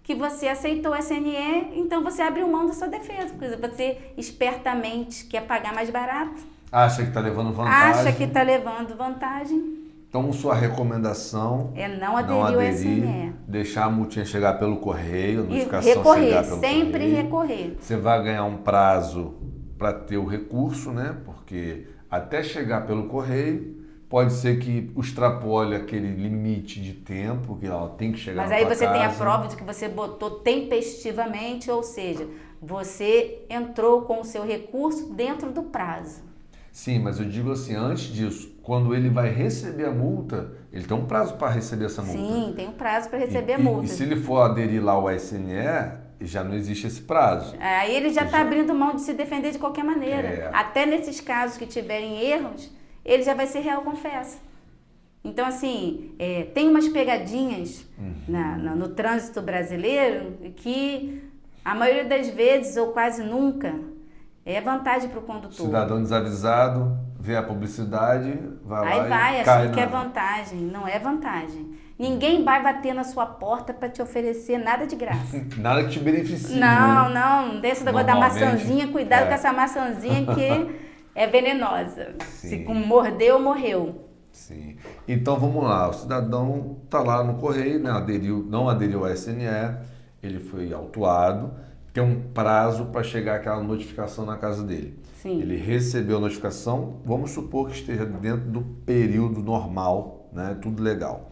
que você aceitou o SNE, então você abriu mão da sua defesa, porque você espertamente quer pagar mais barato. Acha que está levando vantagem. Acha que está levando vantagem. Então, sua recomendação é não aderir ao SNE. Deixar a multinha chegar pelo correio, a notificação recorrer, chegar pelo sempre correio. Recorrer. Você vai ganhar um prazo para ter o recurso, né? Porque até chegar pelo correio, pode ser que extrapole aquele limite de tempo que ela tem que chegar. Mas aí você tem a prova de que você botou tempestivamente, ou seja, você entrou com o seu recurso dentro do prazo. Sim, mas eu digo assim, antes disso, quando ele vai receber a multa, ele tem um prazo para receber essa multa. Sim, tem um prazo para receber a multa. E se ele for aderir lá ao SNE, já não existe esse prazo. Aí ele já está abrindo mão de se defender de qualquer maneira. Até nesses casos que tiverem erros, ele já vai ser réu confesso. Então, assim, tem umas pegadinhas no trânsito brasileiro que a maioria das vezes, ou quase nunca, é vantagem para o condutor. Cidadão desavisado, vê a publicidade, vai lá e achando que é vantagem. Não é vantagem. Ninguém vai bater na sua porta para te oferecer nada de graça. Nada que te beneficie. Não. Desse negócio da maçãzinha, cuidado com essa maçãzinha que é venenosa. Sim. Se mordeu, morreu. Sim. Então vamos lá, o cidadão está lá no correio, né? Não aderiu ao SNE, ele foi autuado. Tem um prazo para chegar aquela notificação na casa dele. Sim. Ele recebeu a notificação, vamos supor que esteja dentro do período normal, né? Tudo legal.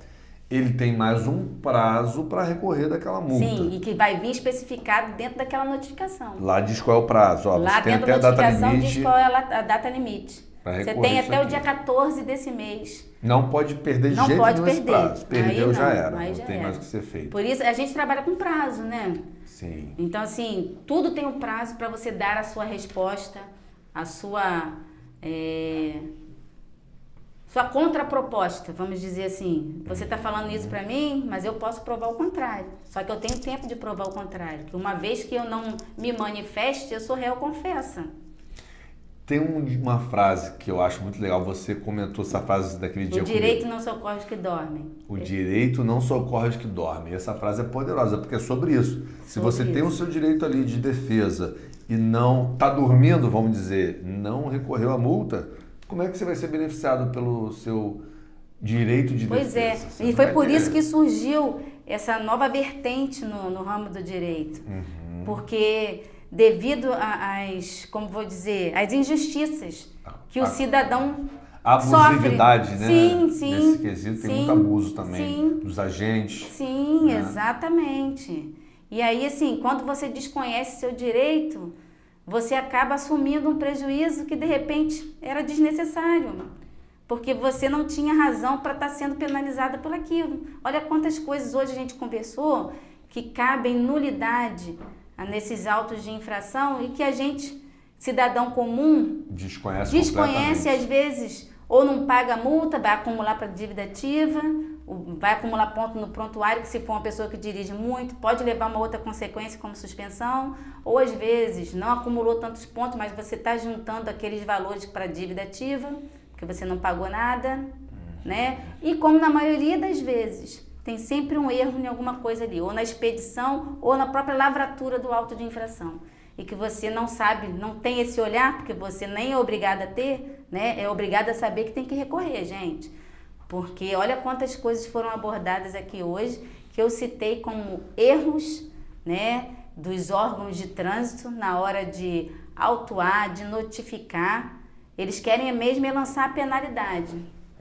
Ele tem mais um prazo para recorrer daquela multa. Sim, e que vai vir especificado dentro daquela notificação. Lá diz qual é o prazo. Ó, lá você tem dentro até da a notificação data limite, diz qual é a data limite. Você tem até o dia 14 desse mês. Não pode perder de jeito nenhum esse prazo. Perdeu, já era. Não tem mais o que ser feito. Por isso, a gente trabalha com prazo, né? Sim. Então, assim, tudo tem um prazo para você dar a sua resposta, a sua sua contraproposta, vamos dizer assim. Você está falando isso para mim, mas eu posso provar o contrário. Só que eu tenho tempo de provar o contrário. Que uma vez que eu não me manifeste, eu sou réu confessa. Tem uma frase que eu acho muito legal, você comentou essa frase daquele dia comigo. O direito não socorre os que dormem. O direito não socorre os que dormem. E essa frase é poderosa, porque é sobre isso. Se você tem o seu direito ali de defesa e não está dormindo, vamos dizer, não recorreu à multa, como é que você vai ser beneficiado pelo seu direito de defesa? Pois é, Você e foi por isso que surgiu essa nova vertente no ramo do direito. Porque devido às, como vou dizer, às injustiças que o cidadão abusividade, sofre. né? Sim. Nesse quesito tem muito abuso também dos agentes. Sim, né? Exatamente. E aí, assim, quando você desconhece seu direito, você acaba assumindo um prejuízo que, de repente, era desnecessário. Porque você não tinha razão para estar sendo penalizada por aquilo. Olha quantas coisas hoje a gente conversou que cabem nulidade nesses autos de infração e que a gente, cidadão comum, desconhece às vezes, ou não paga multa, vai acumular para dívida ativa, vai acumular ponto no prontuário, que se for uma pessoa que dirige muito, pode levar uma outra consequência como suspensão, ou às vezes não acumulou tantos pontos, mas você está juntando aqueles valores para dívida ativa, porque você não pagou nada, né? E como na maioria das vezes, tem sempre um erro em alguma coisa ali, ou na expedição, ou na própria lavratura do auto de infração. E que você não sabe, não tem esse olhar, porque você nem é obrigado a ter, né? É obrigado a saber que tem que recorrer, gente. Porque olha quantas coisas foram abordadas aqui hoje, que eu citei como erros, né, dos órgãos de trânsito na hora de autuar, de notificar. Eles querem mesmo lançar a penalidade.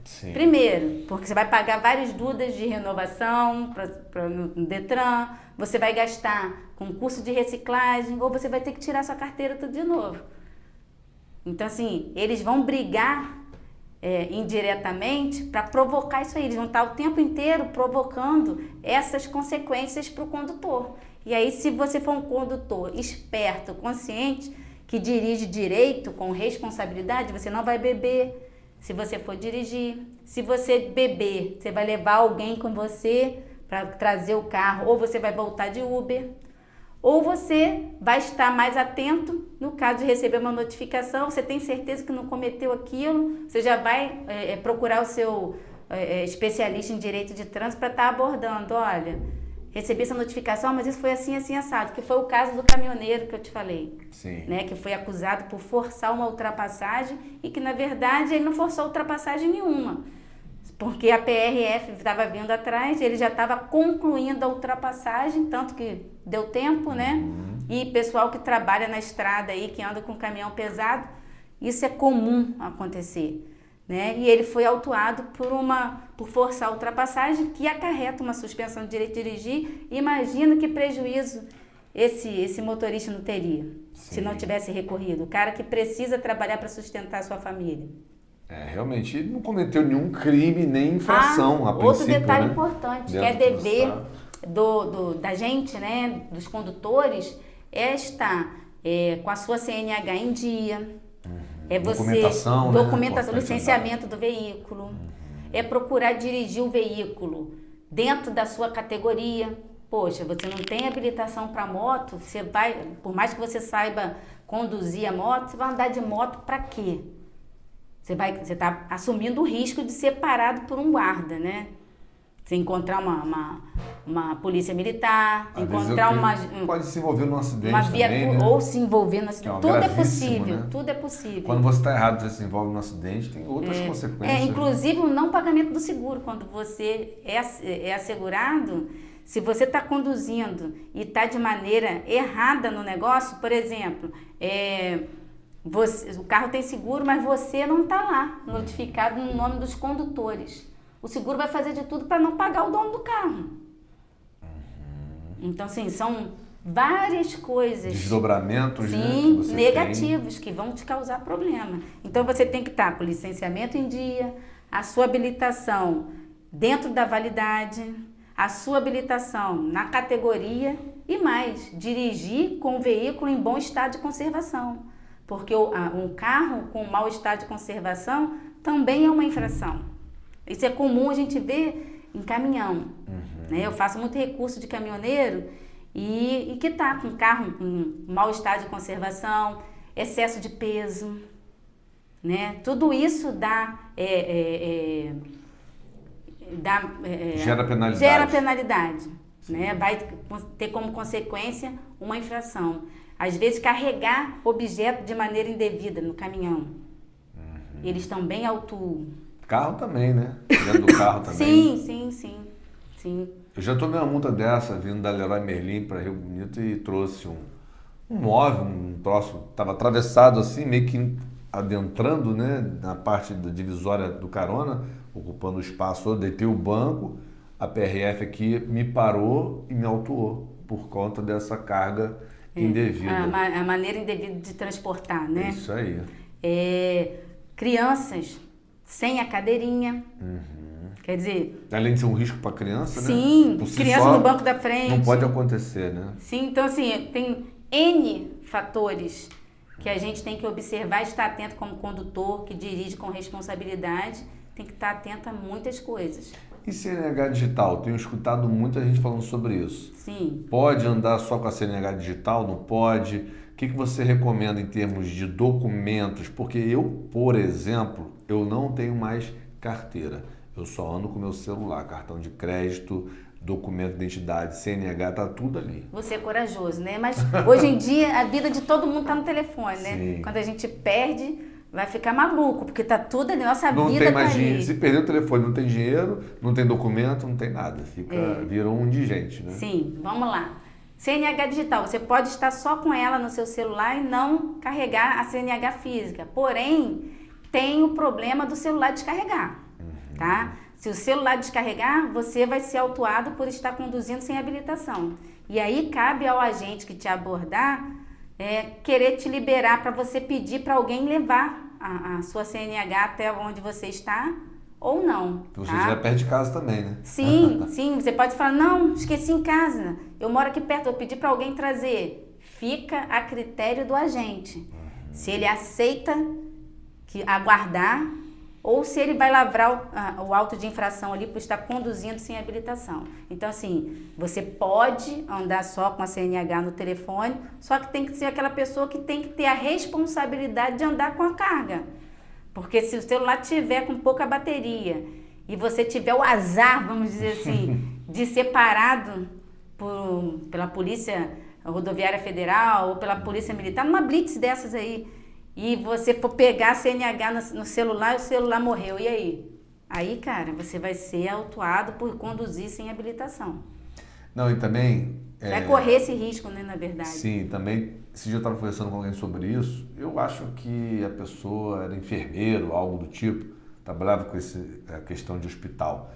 Sim. Primeiro, porque você vai pagar várias dúvidas de renovação no Detran, você vai gastar com curso de reciclagem, ou você vai ter que tirar sua carteira tudo de novo. Então, assim, eles vão brigar indiretamente para provocar isso aí. Eles vão estar o tempo inteiro provocando essas consequências para o condutor. E aí, se você for um condutor esperto, consciente, que dirige direito, com responsabilidade, você não vai beber. Se você for dirigir, se você beber, você vai levar alguém com você para trazer o carro, ou você vai voltar de Uber, ou você vai estar mais atento no caso de receber uma notificação, você tem certeza que não cometeu aquilo, você já vai procurar o seu especialista em direito de trânsito para estar abordando, olha, recebi essa notificação, mas isso foi assim, assim, assado, que foi o caso do caminhoneiro que eu te falei. Sim. Né, que foi acusado por forçar uma ultrapassagem e que, na verdade, ele não forçou ultrapassagem nenhuma. Porque a PRF estava vindo atrás, ele já estava concluindo a ultrapassagem, tanto que deu tempo, né? E pessoal que trabalha na estrada aí, que anda com caminhão pesado, isso é comum acontecer. Né? E ele foi autuado por forçar a ultrapassagem, que acarreta uma suspensão de direito de dirigir. Imagina que prejuízo esse motorista não teria, sim, se não tivesse recorrido. O cara que precisa trabalhar para sustentar a sua família. Realmente, ele não cometeu nenhum crime nem infração a princípio. Outro detalhe, né, importante, dentro que é dever da gente, né, dos condutores, é estar com a sua CNH em dia. Documentação, né? Licenciamento do veículo, é procurar dirigir o veículo dentro da sua categoria. Poxa, você não tem habilitação para moto, você vai, por mais que você saiba conduzir a moto, você vai andar de moto para quê? Você está assumindo o risco de ser parado por um guarda, né? Você encontrar uma polícia militar, pode se envolver num acidente também, né? Ou se envolver no acidente. Tudo é possível, né? Tudo é possível. Quando você está errado, você se envolve num acidente, tem outras consequências. Inclusive o não pagamento do seguro. Quando você é assegurado, se você está conduzindo e está de maneira errada no negócio, por exemplo, o carro tem seguro, mas você não está lá, notificado no nome dos condutores. O seguro vai fazer de tudo para não pagar o dono do carro. Então, assim, são várias coisas. Desdobramentos, sim, né, negativos, que vão te causar problema. Então, você tem que estar com o licenciamento em dia, a sua habilitação dentro da validade, a sua habilitação na categoria e mais, dirigir com o veículo em bom estado de conservação. Porque um carro com mau estado de conservação também é uma infração. Isso é comum a gente ver em caminhão. Né? Eu faço muito recurso de caminhoneiro e que está com carro em mau estado de conservação, excesso de peso. Né? Tudo isso gera penalidade. Gera penalidade. Né? Vai ter como consequência uma infração. Às vezes, carregar objeto de maneira indevida no caminhão. Eles também autuam. Carro também, né? Dentro do carro também. Sim. Eu já tomei uma multa dessa, vindo da Leroy Merlin para Rio Bonito e trouxe um móvel, um troço, estava atravessado assim, meio que adentrando, né, na parte da divisória do carona, ocupando o espaço, eu deitei o banco, a PRF aqui me parou e me autuou por conta dessa carga indevida. A maneira indevida de transportar, né? Isso aí. Crianças sem a cadeirinha. Quer dizer... Além de ser um risco para a criança, sim, né? Sim, criança no banco da frente. Não pode acontecer, né? Sim, então assim, tem N fatores que a gente tem que observar e estar atento como condutor que dirige com responsabilidade. Tem que estar atento a muitas coisas. E CNH digital? Tenho escutado muita gente falando sobre isso. Sim. Pode andar só com a CNH digital? Não pode? O que você recomenda em termos de documentos? Porque eu, por exemplo, eu não tenho mais carteira. Eu só ando com meu celular, cartão de crédito, documento de identidade, CNH, tá tudo ali. Você é corajoso, né? Mas hoje em dia a vida de todo mundo tá no telefone, né? Sim. Quando a gente perde, vai ficar maluco, porque tá tudo ali, nossa não vida tem tá mais ali. dinheiro. Se perder o telefone, não tem dinheiro, não tem documento, não tem nada. Virou um indigente, né? Sim, vamos lá. CNH digital, você pode estar só com ela no seu celular e não carregar a CNH física. Porém, tem o problema do celular descarregar, tá? Se o celular descarregar, você vai ser autuado por estar conduzindo sem habilitação. E aí cabe ao agente que te abordar querer te liberar para você pedir para alguém levar a sua CNH até onde você está ou não. Você tá? já perde de casa também, né? Sim, você pode falar, não, esqueci em casa, eu moro aqui perto, vou pedir para alguém trazer. Fica a critério do agente. Se ele aceita aguardar ou se ele vai lavrar o auto de infração ali por estar conduzindo sem habilitação. Então, assim, você pode andar só com a CNH no telefone, só que tem que ser aquela pessoa que tem que ter a responsabilidade de andar com a carga. Porque se o celular tiver com pouca bateria e você tiver o azar, vamos dizer assim, de ser parado pela Polícia Rodoviária Federal ou pela Polícia Militar, numa blitz dessas aí, e você for pegar a CNH no celular e o celular morreu, e aí? Aí, cara, você vai ser autuado por conduzir sem habilitação. Não, e também... Vai correr esse risco, né, na verdade. Sim, também, esse dia eu estava conversando com alguém sobre isso, eu acho que a pessoa era enfermeiro, algo do tipo, trabalhava com a questão de hospital,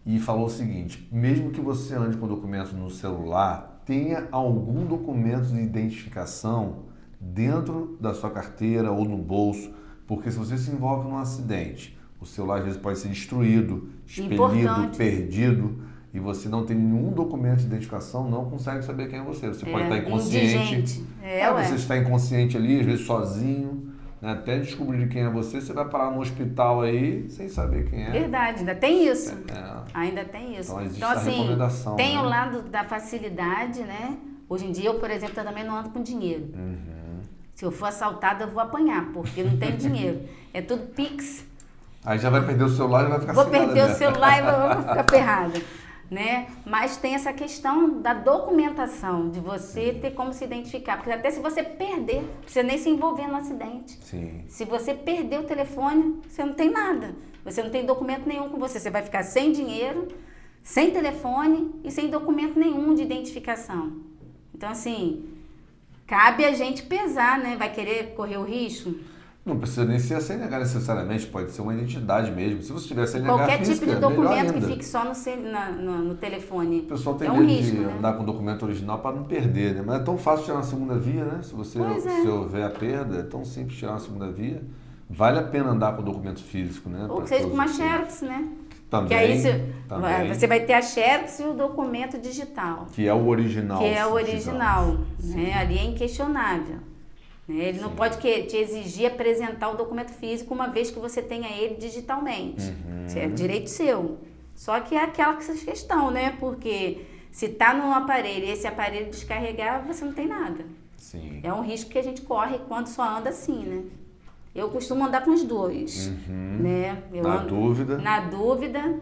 e falou o seguinte, mesmo que você ande com documentos no celular, tenha algum documento de identificação dentro da sua carteira ou no bolso, porque se você se envolve num acidente, o celular às vezes pode ser destruído, expelido, perdido, e você não tem nenhum documento de identificação, não consegue saber quem é você. Você pode estar inconsciente. Você está inconsciente ali, às vezes sozinho, né? Até descobrir quem é você vai parar no hospital aí sem saber quem é. Verdade, ainda tem isso. Ainda tem isso. Então, existe então assim, recomendação, tem né? o lado da facilidade, né? Hoje em dia, eu, por exemplo, também não ando com dinheiro. Se eu for assaltada, eu vou apanhar, porque não tenho dinheiro. É tudo Pix. Aí já vai perder o celular e vai ficar Vou sem nada, perder né? o celular e vou ficar ferrada. Né? Mas tem essa questão da documentação, de você ter como se identificar. Porque até se você perder, você nem se envolver no acidente. Sim. Se você perder o telefone, você não tem nada. Você não tem documento nenhum com você. Você vai ficar sem dinheiro, sem telefone e sem documento nenhum de identificação. Então, assim... Cabe a gente pesar, né? Vai querer correr o risco? Não precisa nem ser a CNH necessariamente, pode ser uma identidade mesmo. Se você tiver CNH qualquer física, tipo de documento que ainda. fique só no telefone. O pessoal tem medo medo de né? andar com o documento original para não perder, né? Mas é tão fácil tirar uma segunda via, né? Se houver a perda, é tão simples tirar uma segunda via. Vale a pena andar com o documento físico, né? Ou que seja com uma xerox, né? Também, que aí também. Você vai ter a xerox e o documento digital. Que é o original. Que é o original, né? Ali é inquestionável. né? Ele não pode te exigir apresentar o documento físico uma vez que você tenha ele digitalmente. Isso é direito seu. Só que é aquela questão, né? Porque se está no aparelho e esse aparelho descarregar, você não tem nada. Sim. É um risco que a gente corre quando só anda assim, né? Eu costumo andar com os dois, né? Na dúvida,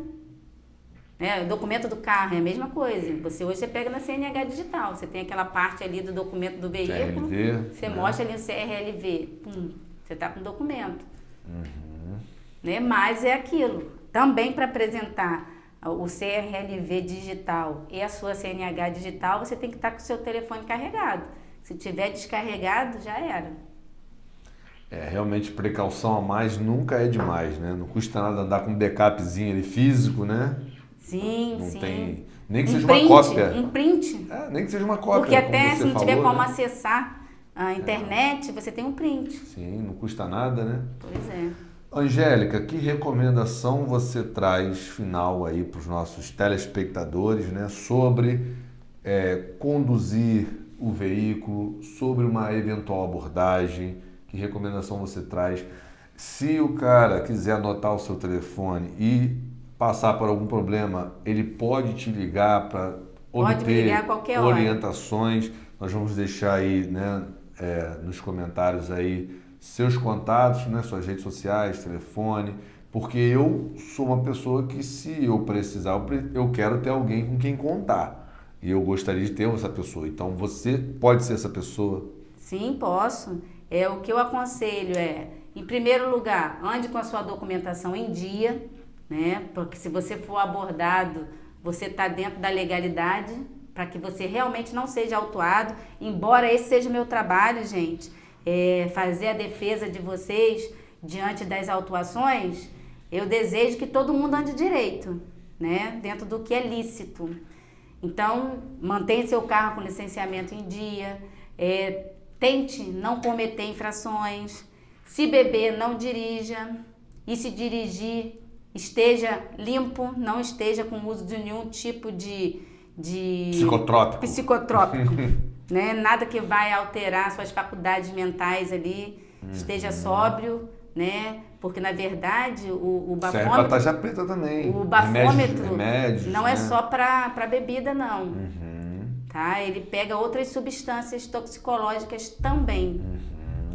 né? O documento do carro é a mesma coisa. Hoje você pega na CNH digital, você tem aquela parte ali do documento do veículo, CRLV, você mostra ali o CRLV, você está com o documento. Né? Mas é aquilo, também para apresentar o CRLV digital e a sua CNH digital, você tem que estar com o seu telefone carregado. Se tiver descarregado, já era. Realmente precaução a mais nunca é demais, né? Não custa nada andar com um backupzinho ali físico, né? Sim, não sim. Tem, nem que seja uma cópia. Um print. Nem que seja uma cópia. Porque até se não tiver como né? acessar a internet, você tem um print. Sim, não custa nada, né? Pois é. Angélica, que recomendação você traz final aí para os nossos telespectadores, né? Sobre conduzir o veículo, sobre uma eventual abordagem? Que recomendação você traz? Se o cara quiser anotar o seu telefone e passar por algum problema, ele pode te ligar para obter orientações. Nós vamos deixar aí, né, nos comentários aí seus contatos, né, suas redes sociais, telefone, porque eu sou uma pessoa que, se eu precisar, eu quero ter alguém com quem contar. E eu gostaria de ter essa pessoa. Então, você pode ser essa pessoa? Sim, posso. O que eu aconselho em primeiro lugar, ande com a sua documentação em dia, né? Porque se você for abordado, você está dentro da legalidade, para que você realmente não seja autuado. Embora esse seja o meu trabalho, gente, fazer a defesa de vocês diante das autuações, eu desejo que todo mundo ande direito, né? Dentro do que é lícito. Então, mantenha seu carro com licenciamento em dia, tente não cometer infrações. Se beber, não dirija. E se dirigir, esteja limpo, não esteja com uso de nenhum tipo de psicotrópico. Né? Nada que vai alterar suas faculdades mentais ali. Esteja sóbrio, né? Porque, na verdade, o bafômetro... Serve para tarja preta também. O bafômetro remédios, não né? é só para bebida, não. Tá? Ele pega outras substâncias toxicológicas também.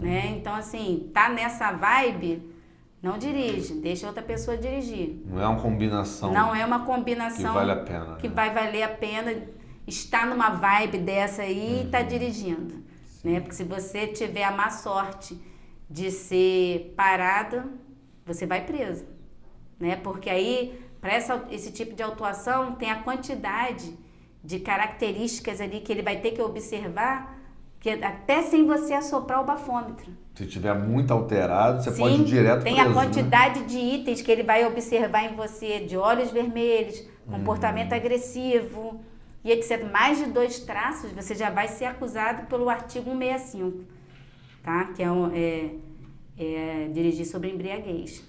Né? Então, assim, tá nessa vibe, não dirige, deixa outra pessoa dirigir. Não é uma combinação. Não é uma combinação que vale a pena. Que vai valer a pena estar numa vibe dessa aí e tá dirigindo. Né? Porque se você tiver a má sorte de ser parada, você vai preso. Né? Porque aí, para esse tipo de autuação, tem a quantidade de características ali que ele vai ter que observar, que até sem você assoprar o bafômetro. Se tiver muito alterado, você pode ir direto preso. Tem a quantidade de itens que ele vai observar em você, de olhos vermelhos, comportamento agressivo e etc. Mais de 2 traços, você já vai ser acusado pelo artigo 165, tá? Que é dirigir sobre embriaguez.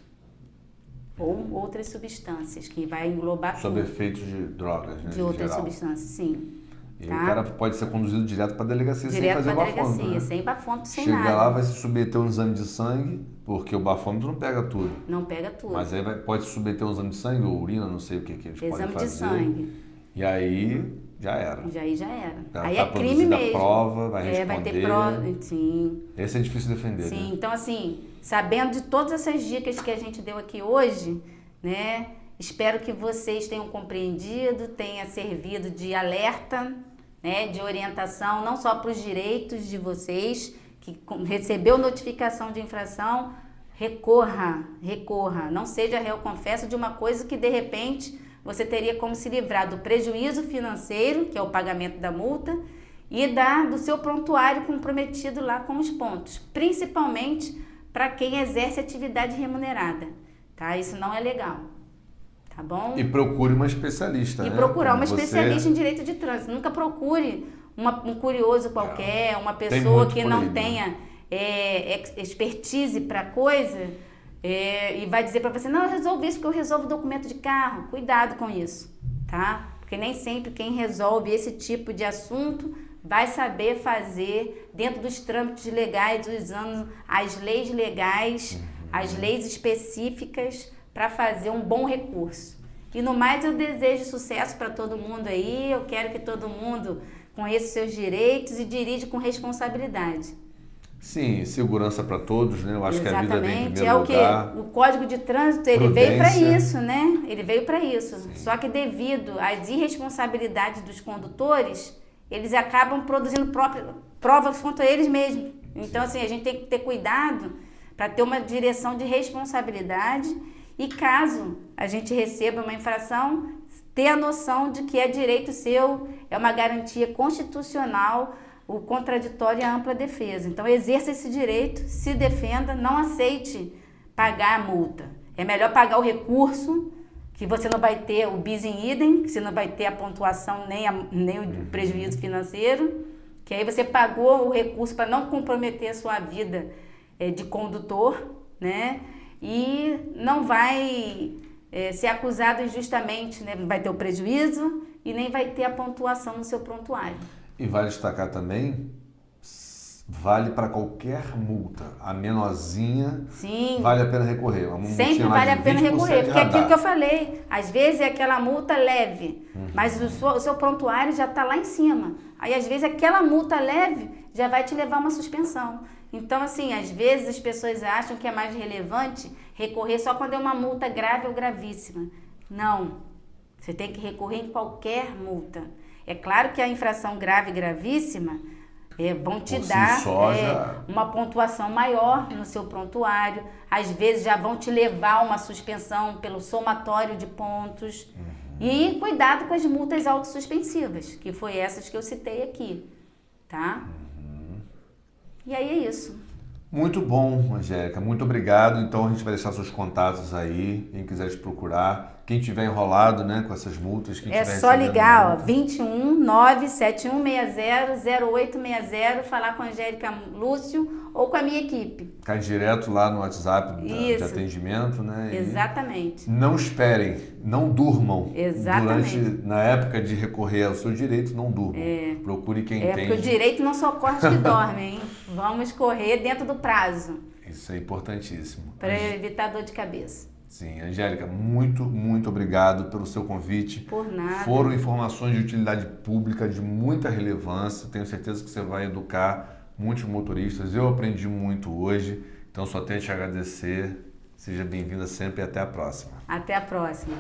Ou outras substâncias, que vai englobar sobre efeitos de drogas, né? De outras substâncias, sim. E tá? o cara pode ser conduzido direto para a delegacia sem fazer bafômetro, né? Sem bafômetro, sem nada. nada. Chega lá, vai se submeter a um exame de sangue, porque o bafômetro não pega tudo. Não pega tudo. Mas aí pode se submeter a um exame de sangue, ou urina, não sei o que eles podem fazer. Exame de sangue. E aí já era. Aí já era. Ela aí tá é crime mesmo. Prova, vai responder. Vai ter prova, sim. Esse é difícil defender, sim, né? Então, assim, sabendo de todas essas dicas que a gente deu aqui hoje, né? Espero que vocês tenham compreendido, tenha servido de alerta, né? De orientação, não só para os direitos de vocês, que recebeu notificação de infração, recorra. Não seja réu confesso de uma coisa que, de repente, você teria como se livrar do prejuízo financeiro, que é o pagamento da multa, e do seu prontuário comprometido lá com os pontos, principalmente para quem exerce atividade remunerada, tá? Isso não é legal, tá bom? E procure uma especialista, né? E procurar uma especialista em direito de trânsito. Nunca procure um curioso qualquer, uma pessoa que não tenha expertise para coisa e vai dizer para você, não, eu resolvo isso porque eu resolvo documento de carro. Cuidado com isso, tá? Porque nem sempre quem resolve esse tipo de assunto vai saber fazer dentro dos trâmites legais, usando as leis legais, as leis específicas para fazer um bom recurso. E no mais eu desejo sucesso para todo mundo aí, eu quero que todo mundo conheça os seus direitos e dirija com responsabilidade. Sim, segurança para todos, né? Eu acho que a vida vem em primeiro é o lugar. que o Código de Trânsito, ele veio para isso, né? Ele veio para isso. Sim. Só que devido às irresponsabilidades dos condutores, eles acabam produzindo provas contra eles mesmos. Então, assim, a gente tem que ter cuidado para ter uma direção de responsabilidade e caso a gente receba uma infração, ter a noção de que é direito seu, é uma garantia constitucional, o contraditório e a ampla defesa. Então, exerça esse direito, se defenda, não aceite pagar a multa. É melhor pagar o recurso, que você não vai ter o bis in idem, que você não vai ter a pontuação nem o prejuízo financeiro, que aí você pagou o recurso para não comprometer a sua vida de condutor, né? E não vai ser acusado injustamente, né? Não vai ter o prejuízo e nem vai ter a pontuação no seu prontuário. E vale destacar também, vale para qualquer multa, a menorzinha, sim, vale a pena recorrer. Sempre vale a pena recorrer, porque é aquilo que eu falei, às vezes é aquela multa leve, mas o seu prontuário já está lá em cima. Aí às vezes aquela multa leve já vai te levar a uma suspensão. Então assim, às vezes as pessoas acham que é mais relevante recorrer só quando é uma multa grave ou gravíssima. Não, você tem que recorrer em qualquer multa. É claro que a infração grave e gravíssima vão te dar uma pontuação maior no seu prontuário. Às vezes já vão te levar a uma suspensão pelo somatório de pontos. E cuidado com as multas autossuspensivas, que foi essas que eu citei aqui, tá? E aí é isso. Muito bom, Angélica. Muito obrigado. Então a gente vai deixar seus contatos aí, quem quiser te procurar. Quem tiver enrolado, né, com essas multas, quem é só ligar, ó, 21 97160 0860, falar com a Angélica Lúcio ou com a minha equipe. Cai direto lá no WhatsApp de atendimento, né? Exatamente. E não esperem, não durmam. Exatamente. Na época de recorrer ao seu direito, não durmam. Procure quem entende. Porque o direito não socorre os que dormem, hein? Vamos correr dentro do prazo. Isso é importantíssimo. Para evitar dor de cabeça. Sim, Angélica, muito obrigado pelo seu convite. Por nada. Foram informações de utilidade pública de muita relevância. Tenho certeza que você vai educar muitos motoristas. Eu aprendi muito hoje, então só tenho a te agradecer. Seja bem-vinda sempre e até a próxima. Até a próxima.